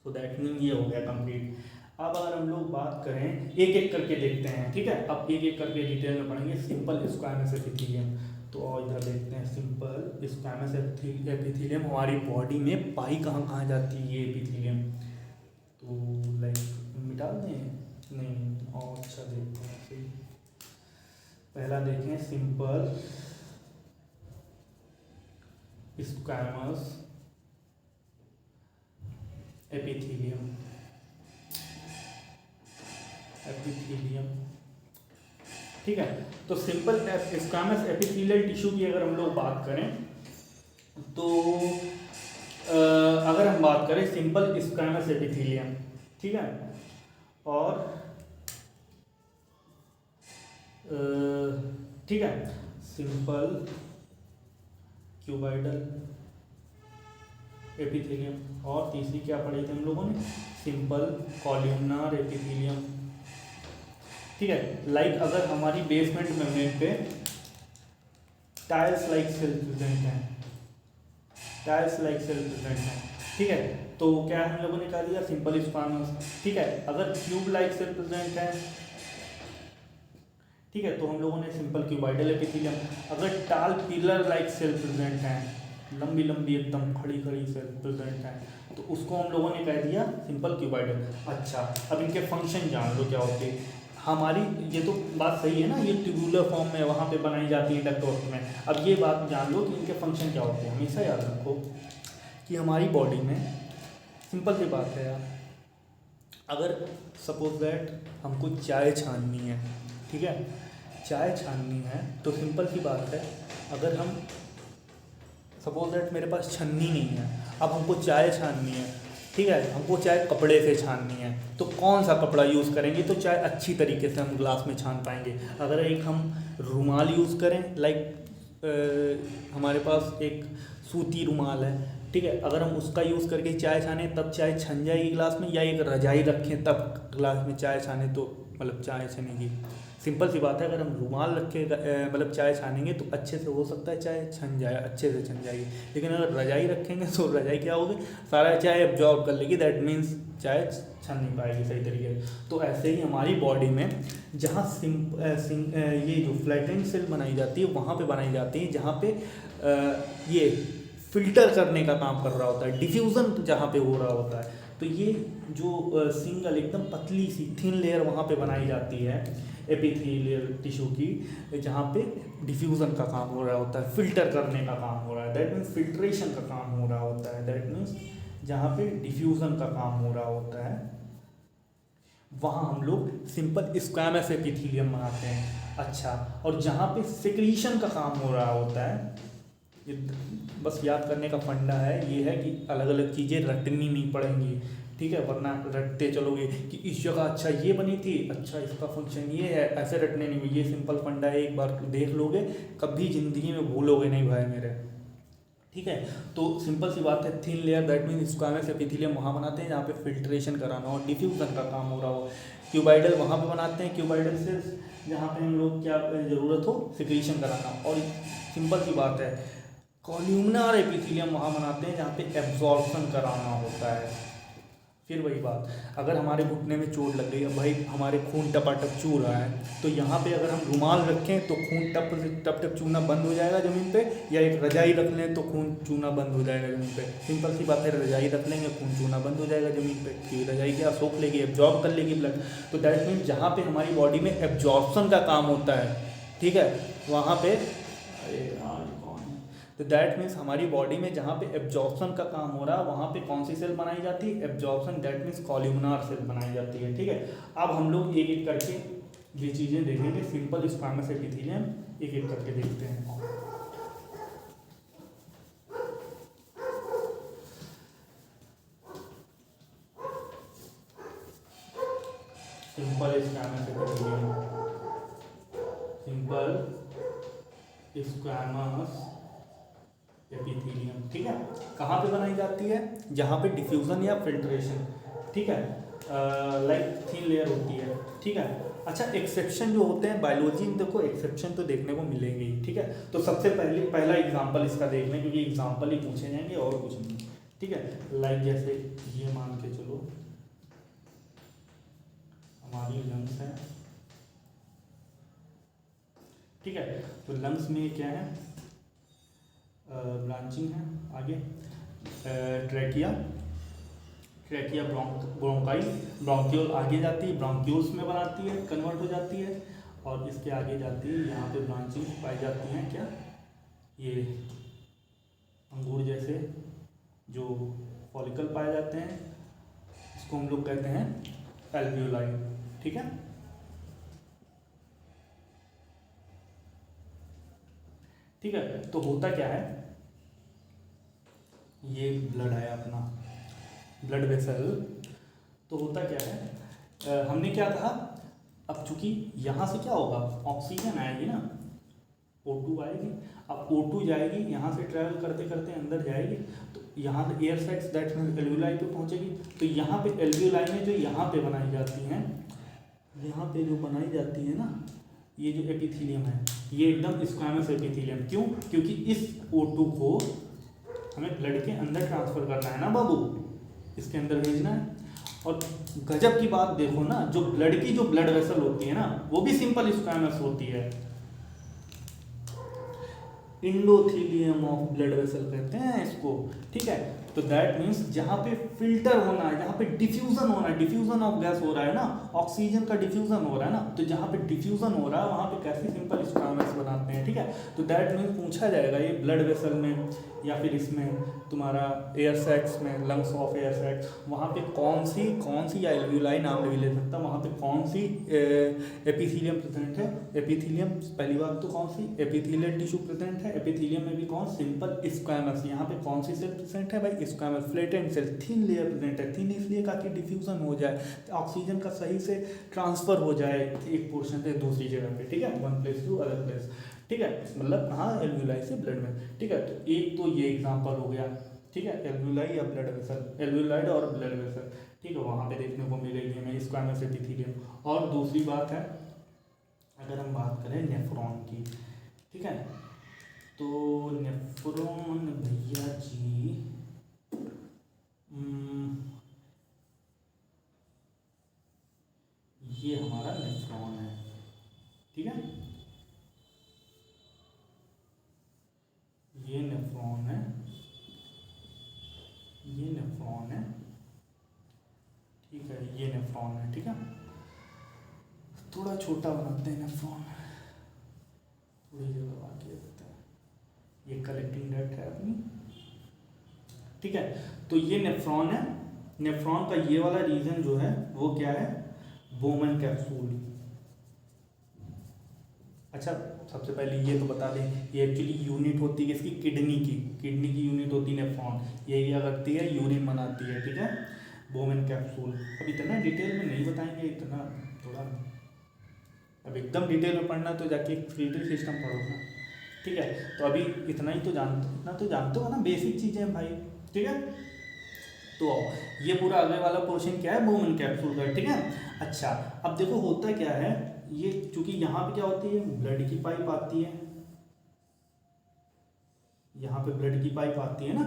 सो दैट मीन ये हो गया कंप्लीट। अब अगर हम लोग बात करें एक एक करके देखते हैं, ठीक है, अब एक एक करके डिटेल में पढ़ेंगे सिंपल स्क्वामस एपिथेलियम। तो इधर देखते हैं सिंपल स्क्वामस एपिथेलियम हमारी बॉडी में पाई कहाँ कहाँ जाती है ये एपिथेलियम, तो लाइक मिटा दें, नहीं और अच्छा देखते हैं फिर, पहला देखें सिंपल स्क्वामस एपिथेलियम, ठीक है। तो सिंपल स्क्वामस एपिथेलियल टिश्यू की अगर हम लोग बात करें, तो अगर हम बात करें सिंपल स्क्वामस एपिथेलियम, ठीक है, और ठीक है, सिंपल क्यूबाइडल एपिथेलियम, और तीसरी क्या पढ़ी थी हम लोगों ने, सिंपल कॉलमनार एपिथेलियम, ठीक है। लाइक अगर हमारी बेसमेंट मेम्ब्रेन पे टाइल्स लाइक सेल प्रेजेंट है, ठीक है, तो क्या हम लोगों ने कहा दिया सिंपल स्क्वामस, ठीक है। अगर क्यूब लाइक सेल प्रेजेंट है, ठीक है, तो हम लोगों ने सिंपल क्यूबाइडल एपिथेलियम। अगर टाल पिलर लाइक सेल प्रेजेंट है, लंबी लंबी एकदम खड़ी खड़ी सेल प्रेजेंट है, तो उसको हम लोगों ने कह दिया सिंपल क्यूबाइडल। अच्छा अब इनके फंक्शन जान लो क्या होते हैं। हमारी ये तो बात सही है ना, ये ट्यूबुलर फॉर्म में वहाँ पे बनाई जाती है डक्ट में। अब ये बात जान लो कि इनके फंक्शन क्या होते हैं। हमेशा याद रखो कि हमारी बॉडी में सिंपल सी बात है यार, अगर सपोज दैट हमको चाय छाननी है, ठीक है, चाय छाननी है तो सिंपल सी बात है, अगर हम सपोज दैट मेरे पास छन्नी नहीं है, अब हमको चाय छाननी है, ठीक है, हमको चाय कपड़े से छाननी है, तो कौन सा कपड़ा यूज़ करेंगे तो चाय अच्छी तरीके से हम ग्लास में छान पाएंगे। अगर एक हम रुमाल यूज़ करें, लाइक हमारे पास एक सूती रुमाल है, ठीक है, अगर हम उसका यूज़ करके चाय छाने तब चाय छन जाएगी ग्लास में, या एक रजाई रखें तब ग्लास में चाय छाने तो मतलब चाय छनेगी। सिंपल सी बात है, अगर हम रुमाल रखे मतलब चाय छानेंगे तो अच्छे से हो सकता है चाय छन जाए, अच्छे से छन जाएगी, लेकिन अगर रजाई रखेंगे तो रजाई क्या होगी, सारा चाय एब्जॉर्ब कर लेगी, दैट मीन्स चाय छन नहीं पाएगी सही तरीके से। तो ऐसे ही हमारी बॉडी में जहाँ ये जो फ्लैटेंड सेल बनाई जाती है वहाँ पे बनाई जाती है, जहाँ पे ये फिल्टर करने का काम कर रहा होता है, डिफ्यूज़न जहाँ पे हो रहा होता है, तो ये जो सिंगल एकदम पतली सी थिन लेयर वहाँ पे बनाई जाती है एपिथेलियल टिश्यू की, जहाँ पे डिफ्यूज़न का काम हो रहा होता है, फिल्टर करने का काम हो रहा है, दैट मीन्स फिल्ट्रेशन का काम हो रहा होता है, दैट मीन्स जहाँ पे डिफ्यूज़न का काम हो रहा होता है वहाँ हम लोग सिंपल स्क्वैमस एपिथेलियम बनाते हैं। अच्छा, और जहाँ पे सिक्रीशन का काम हो रहा होता है, ये बस याद करने का फंडा है, ये है कि अलग अलग चीज़ें रटनी नहीं पड़ेंगी, ठीक है, वरना रटते चलोगे कि इस जगह अच्छा ये बनी थी, अच्छा इसका फंक्शन ये है, ऐसे रटने नहीं हुई। ये सिंपल फंडा है, एक बार देख लोगे कभी ज़िंदगी में भूलोगे नहीं भाई मेरे, ठीक है। तो सिंपल सी बात है, thin layer that mean squamous epithelium वहाँ बनाते हैं जहाँ पे फिल्ट्रेशन कराना हो, डिफ्यूजन का काम हो रहा हो। क्यूबाइडल वहाँ पे बनाते हैं, क्यूबाइडल सेल्स जहाँ पे हम लोग क्या ज़रूरत हो सिक्रीशन कराना। और सिंपल सी बात है, कॉल्यूमनर एपिथेलियम वहाँ बनाते हैं जहाँ पे एब्जॉर्प्शन कराना होता है। फिर वही बात, अगर हमारे घुटने में चोट लग गई है भाई, हमारे खून टपाटप चू रहा है, तो यहाँ पे अगर हम रुमाल रखें तो खून टप टप टप चूना बंद हो जाएगा ज़मीन पे, या एक रजाई रख लें तो खून चूना बंद हो जाएगा ज़मीन पे। सिंपल सी बात है, रजाई रख लेंगे खून चूना बंद हो जाएगा ज़मीन पे, क्योंकि रजाई क्या सोख लेगी, एब्जॉर्ब कर लेगी ब्लड। तो दैट मीन्स जहाँ पे हमारी बॉडी में एब्जॉर्प्शन का काम होता है, ठीक है, वहाँ पे तो दैट मीन्स हमारी बॉडी में जहाँ पे एब्जॉर्प्शन का काम हो रहा है वहाँ पे कौन सी सेल बनाई जाती है, absorption, that means columnar cell बनाई जाती है, ठीक है। अब हम लोग एक एक करके ये चीज़ें देखेंगे, सिंपल स्क्वैमस एपिथेलियम एक एक करके देखते हैं। Simple squamous epithelium, simple squamous epithelium, ठीक है, कहाँ पे बनाई जाती है, जहाँ पे डिफ्यूजन या फिल्ट्रेशन, ठीक है, लाइक थिन लेयर होती है, ठीक है। अच्छा, एक्सेप्शन जो होते हैं बायोलॉजी में, देखो एक्सेप्शन तो देखने को मिलेंगे ही, ठीक है। तो सबसे पहला एग्जांपल इसका देख लें, क्योंकि एग्जांपल ही पूछे जाएंगे और कुछ नहीं, ठीक है। लाइक जैसे ये मान के चलो हमारी लंग्स है, ठीक है, तो लंग्स में क्या है, ब्रांचिंग है, आगे ट्रैकिया ब्रोंकाई, ब्रोंक्यूल आगे जाती है, ब्रोंक्यूल्स में बनाती है, कन्वर्ट हो जाती है, और इसके आगे जाती है, यहाँ पे ब्रांचिंग पाई जाती हैं, क्या ये अंगूर जैसे जो फॉलिकल पाए जाते हैं, इसको हम लोग कहते हैं एल्वियोलाई, ठीक है। ठीक है, तो होता क्या है, ये ब्लड है अपना ब्लड वेसल, तो होता क्या है, हमने क्या कहा, अब चूंकि यहाँ से क्या होगा, ऑक्सीजन आएगी ना, O2 आएगी, अब O2 जाएगी यहाँ से ट्रैवल करते करते अंदर जाएगी, तो यहाँ पे air sacs that means alveoli पे पहुँचेगी, तो यहाँ पे एल्वियोलाई में जो यहाँ पे बनाई जाती हैं, यहाँ पे जो बनाई जाती है ना, ये जो एपिथेलियम है ये एकदम स्क्वैमस एपिथेलियम, क्यों, क्योंकि इस O2 को हमें ब्लड के अंदर ट्रांसफर करना है ना बाबू, इसके अंदर भेजना है। और गजब की बात देखो ना, जो ब्लड की जो ब्लड वेसल होती है ना, वो भी सिंपल स्क्वैमस होती है, इंडोथीलियम ऑफ ब्लड वेसल कहते हैं इसको, ठीक है। तो दैट मीन्स जहाँ पे फिल्टर होना है, जहाँ पे डिफ्यूजन होना है, डिफ्यूजन ऑफ गैस हो रहा है ना, ऑक्सीजन का डिफ्यूजन हो रहा है ना, तो जहाँ पे डिफ्यूजन हो रहा है वहाँ पे कैसे सिंपल स्क्वामस बनाते हैं, ठीक है। तो दैट मीन्स पूछा जाएगा ये ब्लड वेसल में या फिर इसमें तुम्हारा एयर सैक्स में, लंग्स ऑफ एयर सैक्स, वहाँ पे कौन सी या एल्वियोलाई नाम नहीं ले सकता, वहाँ पे कौन सी एपिथीलियम प्रेजेंट है। एपिथीलियम पहली बात तो कौन सी एपिथीलियल टिश्यू प्रेजेंट है, एपिथीलियम में भी कौन सिंपल स्क्वामस, यहाँ पे कौन सी सेल प्रेजेंट है भाई, squamous flattened cell, thin layer present है। थिन इसलिए ताकि डिफ्यूजन हो जाए, ऑक्सीजन का सही से ट्रांसफर हो जाए एक पोर्शन से दूसरी जगह पे, ठीक है, one place to other place, ठीक है, मतलब कहाँ एल्वियोलाई से ब्लड में, ठीक है। तो एक तो ये एग्जांपल हो गया, ठीक है, एल्वियोलाई या ब्लड वेसल, एल्वियोलाइड और ब्लड वेसल, ठीक है, वहाँ पे देखने को मिलेगी हमें स्क्वामस एपिथेलियम। और दूसरी बात है अगर हम बात करें नेफ्रॉन की, ठीक है, तो नेफ्रॉन भैया जी ये हमारा नेफ्रॉन है, ठीक है, ये नेफ्रॉन है, ये नेफ्रॉन है, ठीक है, ये नेफ्रॉन है, ठीक है। थोड़ा छोटा बनाते हैं नेफ्रॉन, थोड़ी जगह बाकी रखते हैं, ये कलेक्टिंग डक्ट है अपनी, ठीक है। तो ये नेफ्रॉन है, नेफ्रॉन का ये वाला रीजन जो है वो क्या है, बोमन कैप्सूल। अच्छा सबसे पहले ये तो बता दें, ये एक्चुअली यूनिट होती है इसकी किडनी की यूनिट होती है नेफ्रॉन, ये क्या करती है, यूरिन बनाती है, ठीक है, बोमन कैप्सूल। अब इतना डिटेल में नहीं बताएंगे, इतना थोड़ा, अब एकदम डिटेल में पढ़ना तो जाके एक्सक्रीटरी सिस्टम पढ़ोगा, ठीक है। तो अभी इतना तो जानते हो ना, बेसिक चीज़ें भाई, ठीक है। तो ये पूरा आगे वाला पोर्शन क्या है, बोमन कैप्सूल का, ठीक है। अच्छा अब देखो होता क्या है, ये चूंकि यहाँ पे क्या होती है, ब्लड की पाइप आती है, यहाँ पे ब्लड की पाइप आती है ना,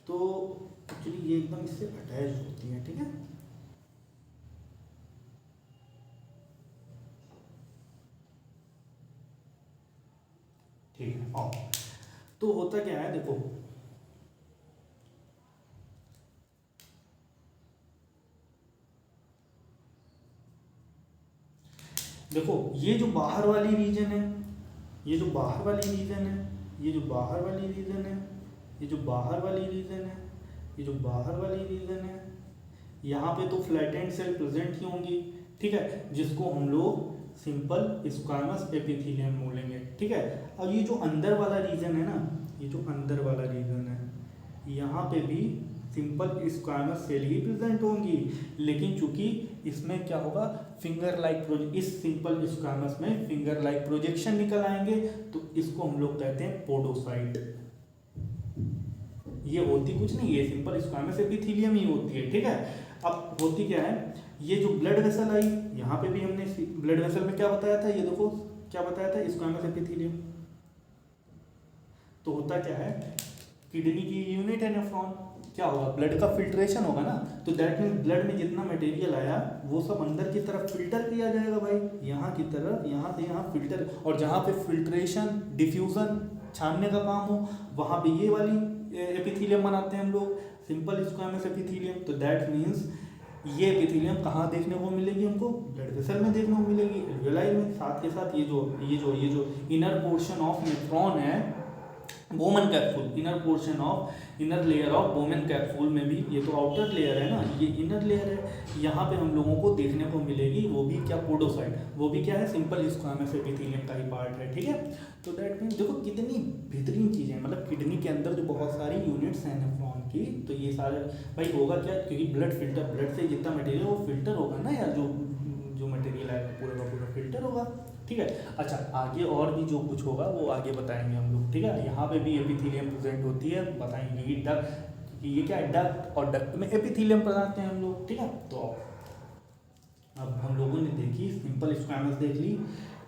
तो एक्चुअली ये एकदम इससे अटैच होती है, ठीक है। ठीक है, और तो होता क्या है देखो, देखो ये जो बाहर वाली रीजन है, ये जो बाहर वाली रीजन है, ये जो बाहर वाली रीजन है, ये जो बाहर वाली रीजन है, ये जो बाहर वाली रीजन है, यहाँ पे तो फ्लैटेंड सेल प्रेजेंट ही होंगी, ठीक है, जिसको हम लोग सिंपल स्क्वामस एपिथेलियम बोलेंगे, ठीक है। अब ये जो अंदर वाला रीजन है ना, ये जो अंदर वाला रीजन है, यहाँ पे भी सिंपल स्क्वामस सेल ही प्रेजेंट होंगी, लेकिन चूंकि इसमें क्या होगा, फिंगर लाइक इस सिंपल स्क्वामस में फिंगर लाइक प्रोजेक्शन निकल आएंगे, तो इसको हम लोग कहते हैं पोडोसाइट। ये होती कुछ नहीं, ये सिंपल स्क्वामस एपिथेलियम ही होती है, ठीक है। अब होती क्या है, ये जो ब्लड वेसल आई, यहाँ पे भी हमने ब्लड वेसल में क्या बताया था, ये देखो क्या बताया था, स्क्वामस एपिथेलियम। तो होता क्या है, किडनी की यूनिट है नेफ्रॉन, क्या होगा, ब्लड का फिल्ट्रेशन होगा ना, तो दैट मीन ब्लड में जितना मटेरियल आया वो सब अंदर की तरफ फिल्टर किया जाएगा भाई, यहाँ की तरफ, यहाँ से यहाँ फिल्टर, और जहाँ पे फिल्ट्रेशन डिफ्यूजन छानने का काम हो वहाँ पे ये वाली एपिथेलियम बनाते हैं हम लोग, सिंपल स्क्वामस एपिथेलियम। तो दैट मीन्स ये एपिथेलियम कहाँ देखने को मिलेगी हमको, ब्लड वेसल में देखने को मिलेगी, एल्वियोलाई में, साथ के साथ ये जो इनर पोर्शन ऑफ नेफ्रॉन है, Bowman capsule, inner portion of inner layer of Bowman capsule में भी, ये तो आउटर लेयर है ना, ये इनर लेयर है, यहाँ पे हम लोगों को देखने को मिलेगी, वो भी क्या, पोडोसाइट, वो भी क्या है, सिंपल स्क्वामस एपिथेलियम का ही पार्ट है, ठीक है। तो दैट मीन देखो कितनी बेहतरीन चीज़ें हैं, मतलब किडनी के अंदर जो बहुत सारी यूनिट्स हैं नेफ्रॉन की, तो ये सारे भाई होगा क्या, क्योंकि ब्लड फिल्टर, ब्लड से जितना मटेरियल वो फिल्टर होगा ना यार, जो मटेरियल आएगा पूरा का पूरा फिल्टर होगा, ठीक है। अच्छा आगे और भी जो कुछ होगा वो आगे बताएंगे हम लोग, ठीक है। यहाँ पे भी एपिथेलियम प्रेजेंट होती है, बताएंगे कि डक्ट, ये क्या है, डक्ट, और डक्ट में एपिथेलियम बनाते हैं हम लोग, ठीक है। तो अब हम लोगों ने देखी सिंपल स्क्वामस देख ली,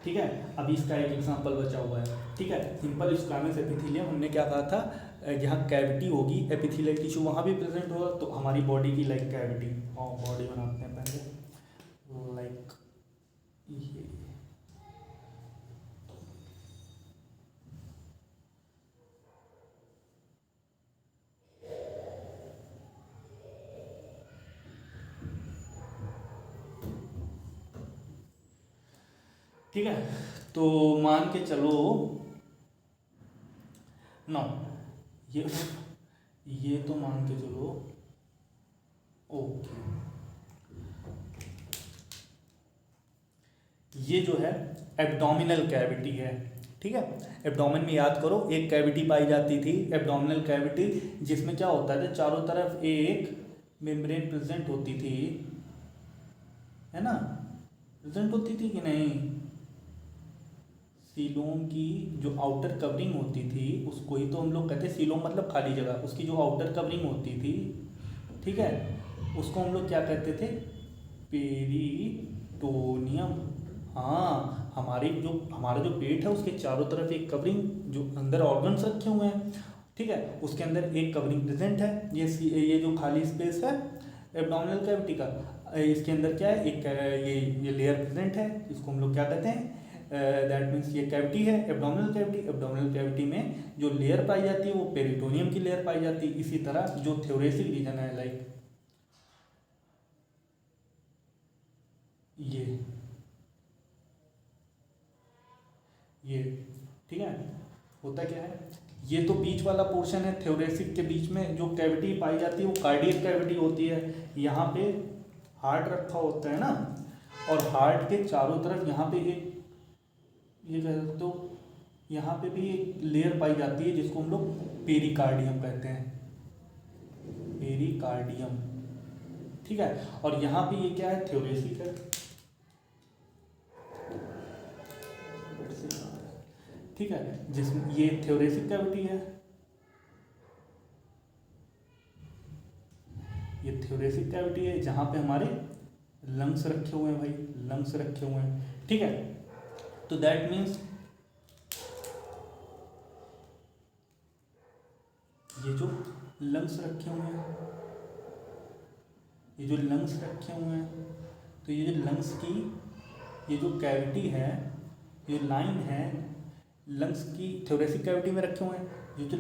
ठीक है। अभी इसका एक एग्जांपल बचा हुआ है, ठीक है। सिंपल स्क्वामस एपिथेलियम हमने क्या कहा था, जहाँ कैविटी होगी एपिथेलियल टिश्यू वहाँ भी प्रेजेंट होगा, तो हमारी बॉडी की लाइक कैविटी, और बॉडी बनाते हैं पहले लाइक ये, ठीक है, तो मान के चलो ना, ये तो मान के चलो ओके, ये जो है एब्डोमिनल कैविटी है। ठीक है, एब्डोमेन में याद करो एक कैविटी पाई जाती थी, एब्डोमिनल कैविटी, जिसमें क्या होता था, चारों तरफ एक मेम्ब्रेन प्रेजेंट होती थी, है ना, प्रेजेंट होती थी कि नहीं, सीलोम की जो आउटर कवरिंग होती थी उसको ही तो हम लोग कहते हैं सीलोम, मतलब खाली जगह, उसकी जो आउटर कवरिंग होती थी, ठीक है, उसको हम लोग क्या कहते थे, पेरिटोनियम। हाँ, हमारा जो पेट है उसके चारों तरफ एक कवरिंग, जो अंदर ऑर्गन्स रखे हुए हैं, ठीक है, उसके अंदर एक कवरिंग प्रेजेंट है। ये जो खाली स्पेस है एब्डोमिनल कैविटी का, इसके अंदर क्या है, एक ये लेयर प्रेजेंट है, इसको हम लोग क्या कहते हैं, दैट मीन्स ये कैविटी है एब्डोमिनल कैविटी। एब्डोमिनल कैविटी में जो लेयर पाई जाती है वो पेरिटोनियम की लेयर पाई जाती है। इसी तरह जो थ्योरेसिक रीजन है, लाइक ये ठीक है, होता क्या है, ये तो बीच वाला पोर्शन है, थ्योरेसिक के बीच में जो कैविटी पाई जाती है वो कार्डियक कैविटी होती है। यहाँ पे हार्ट रखा होता है ना, और हार्ट के चारों तरफ यहाँ पे एक, ये कह सकते हो, यहाँ पे भी एक लेयर पाई जाती है जिसको हम लोग पेरिकार्डियम कहते हैं, पेरिकार्डियम। ठीक है, और यहाँ पे ये क्या है, थ्योरेसिक है। ठीक है, जिसमें ये थ्योरेसिक कैविटी है, ये थ्योरेसिक कैविटी है जहाँ पे हमारे लंग्स रखे हुए हैं भाई, लंग्स रखे हुए हैं। ठीक है, तो दैट मीन्स ये जो लंग्स रखे हुए हैं, ये जो लंग्स रखे हुए हैं, तो ये जो लंग्स की ये जो कैविटी है, ये लाइन है लंग्स की, थ्योरेसिक कैविटी में रखे हुए हैं। ये जो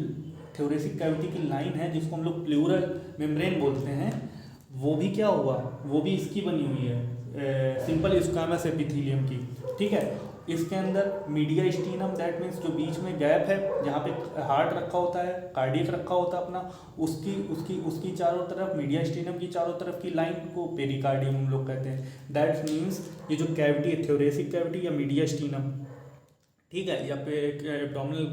थ्योरेसिक कैविटी की लाइन है जिसको हम लोग प्लूरल मेम्ब्रेन बोलते हैं, वो भी क्या हुआ, वो भी इसकी बनी हुई है, सिंपल स्क्वामस एपिथेलियम की। ठीक है, इसके अंदर मीडिया स्टीनम, दैट मीन्स जो बीच में गैप है जहाँ पे हार्ट रखा होता है, कार्डियक रखा होता है अपना, उसकी उसकी उसकी चारों तरफ, मीडिया स्टीनम की चारों तरफ की लाइन को पेरिकार्डियम हम लोग कहते हैं। दैट मीन्स ये जो कैविटी है, थ्योरेसिक कैविटी या मीडिया स्टीनम, ठीक है, या फिर एब्डोमिनल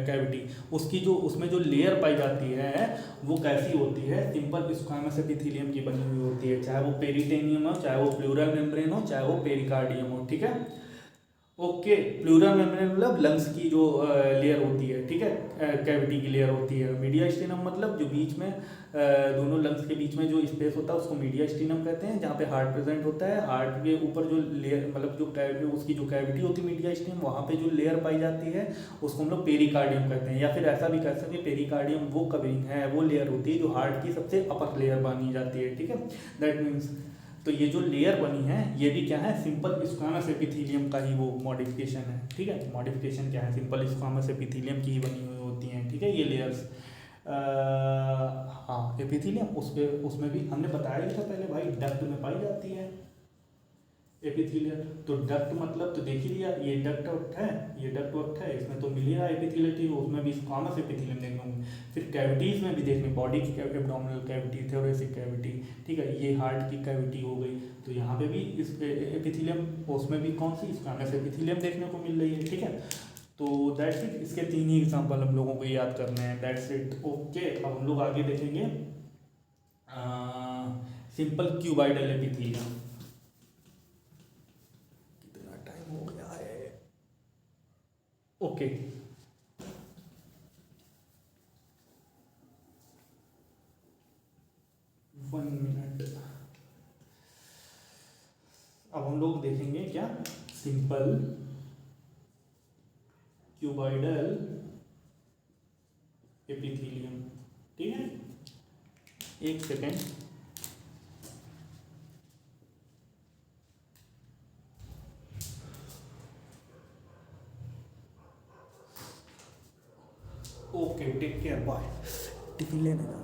कैविटी, उसकी जो उसमें जो लेयर पाई जाती है वो कैसी होती है, सिंपल स्क्वामस एपिथेलियम की बनी हुई होती है, चाहे वो पेरिटेनियम हो, चाहे वो प्लूरल मेम्ब्रेन हो, चाहे वो पेरिकार्डियम हो। ठीक है, ओके, प्लूरल मेम्ब्रेन मतलब लंग्स की जो लेयर होती है, ठीक है, कैविटी की लेयर होती है। मीडिया स्टीनम मतलब जो बीच में दोनों लंग्स के बीच में जो स्पेस होता है उसको मीडिया स्टीनम कहते हैं, जहाँ पे हार्ट प्रेजेंट होता है। हार्ट के ऊपर जो लेयर, मतलब जो कैविटी, उसकी जो कैविटी होती है मीडिया स्टीनम, वहाँ पे जो लेयर पाई जाती है उसको हम लोग पेरिकार्डियम कहते हैं, या फिर ऐसा भी कह सकते हैं पेरिकार्डियम वो कवरिंग है, वो लेयर होती है जो हार्ट की सबसे अपर लेयर मानी जाती है। ठीक है, दैट मीन्स तो ये जो लेयर बनी है ये भी क्या है, सिंपल स्क्वामस एपिथेलियम का ही वो मॉडिफिकेशन है। ठीक है, मॉडिफिकेशन क्या है, सिंपल स्क्वामस एपिथेलियम की ही बनी हुई होती हैं। ठीक है, ये लेयर्स, हाँ एपिथेलियम, उसमें भी हमने बताया ही था पहले भाई, डक्ट में पाई जाती है एपिथेलियम। तो डक्ट मतलब तो देख ही लिया, ये डक्ट वक्ट है, ये डक्ट वक्ट है, इसमें तो मिल ही रहा है एपिथेलियम, उसमें भी स्क्वामस एपिथेलियम देखने होंगे। फिर कैविटीज़ में भी देखने, बॉडी की एब्डोमिनल कैविटी, थ्योरेसिक कैविटी, ठीक है, ये हार्ट की कैविटी हो गई, तो यहाँ पे भी इस एपिथेलियम, उसमें भी कौन सी, स्क्वामस एपिथेलियम देखने को मिल रही है। ठीक है, तो दैट्स इट, इसके 3 ही एग्जाम्पल हम लोगों को याद करने हैं, दैट्स इट। ओके, अब हम लोग आगे देखेंगे simple cuboidal epithelium. Okay, 1 minute. अब हम लोग देखेंगे क्या, सिंपल क्यूबाइडल एपिथेलियम। ठीक है, एक second, okay, take care, bye. Tiffin लेने जाना।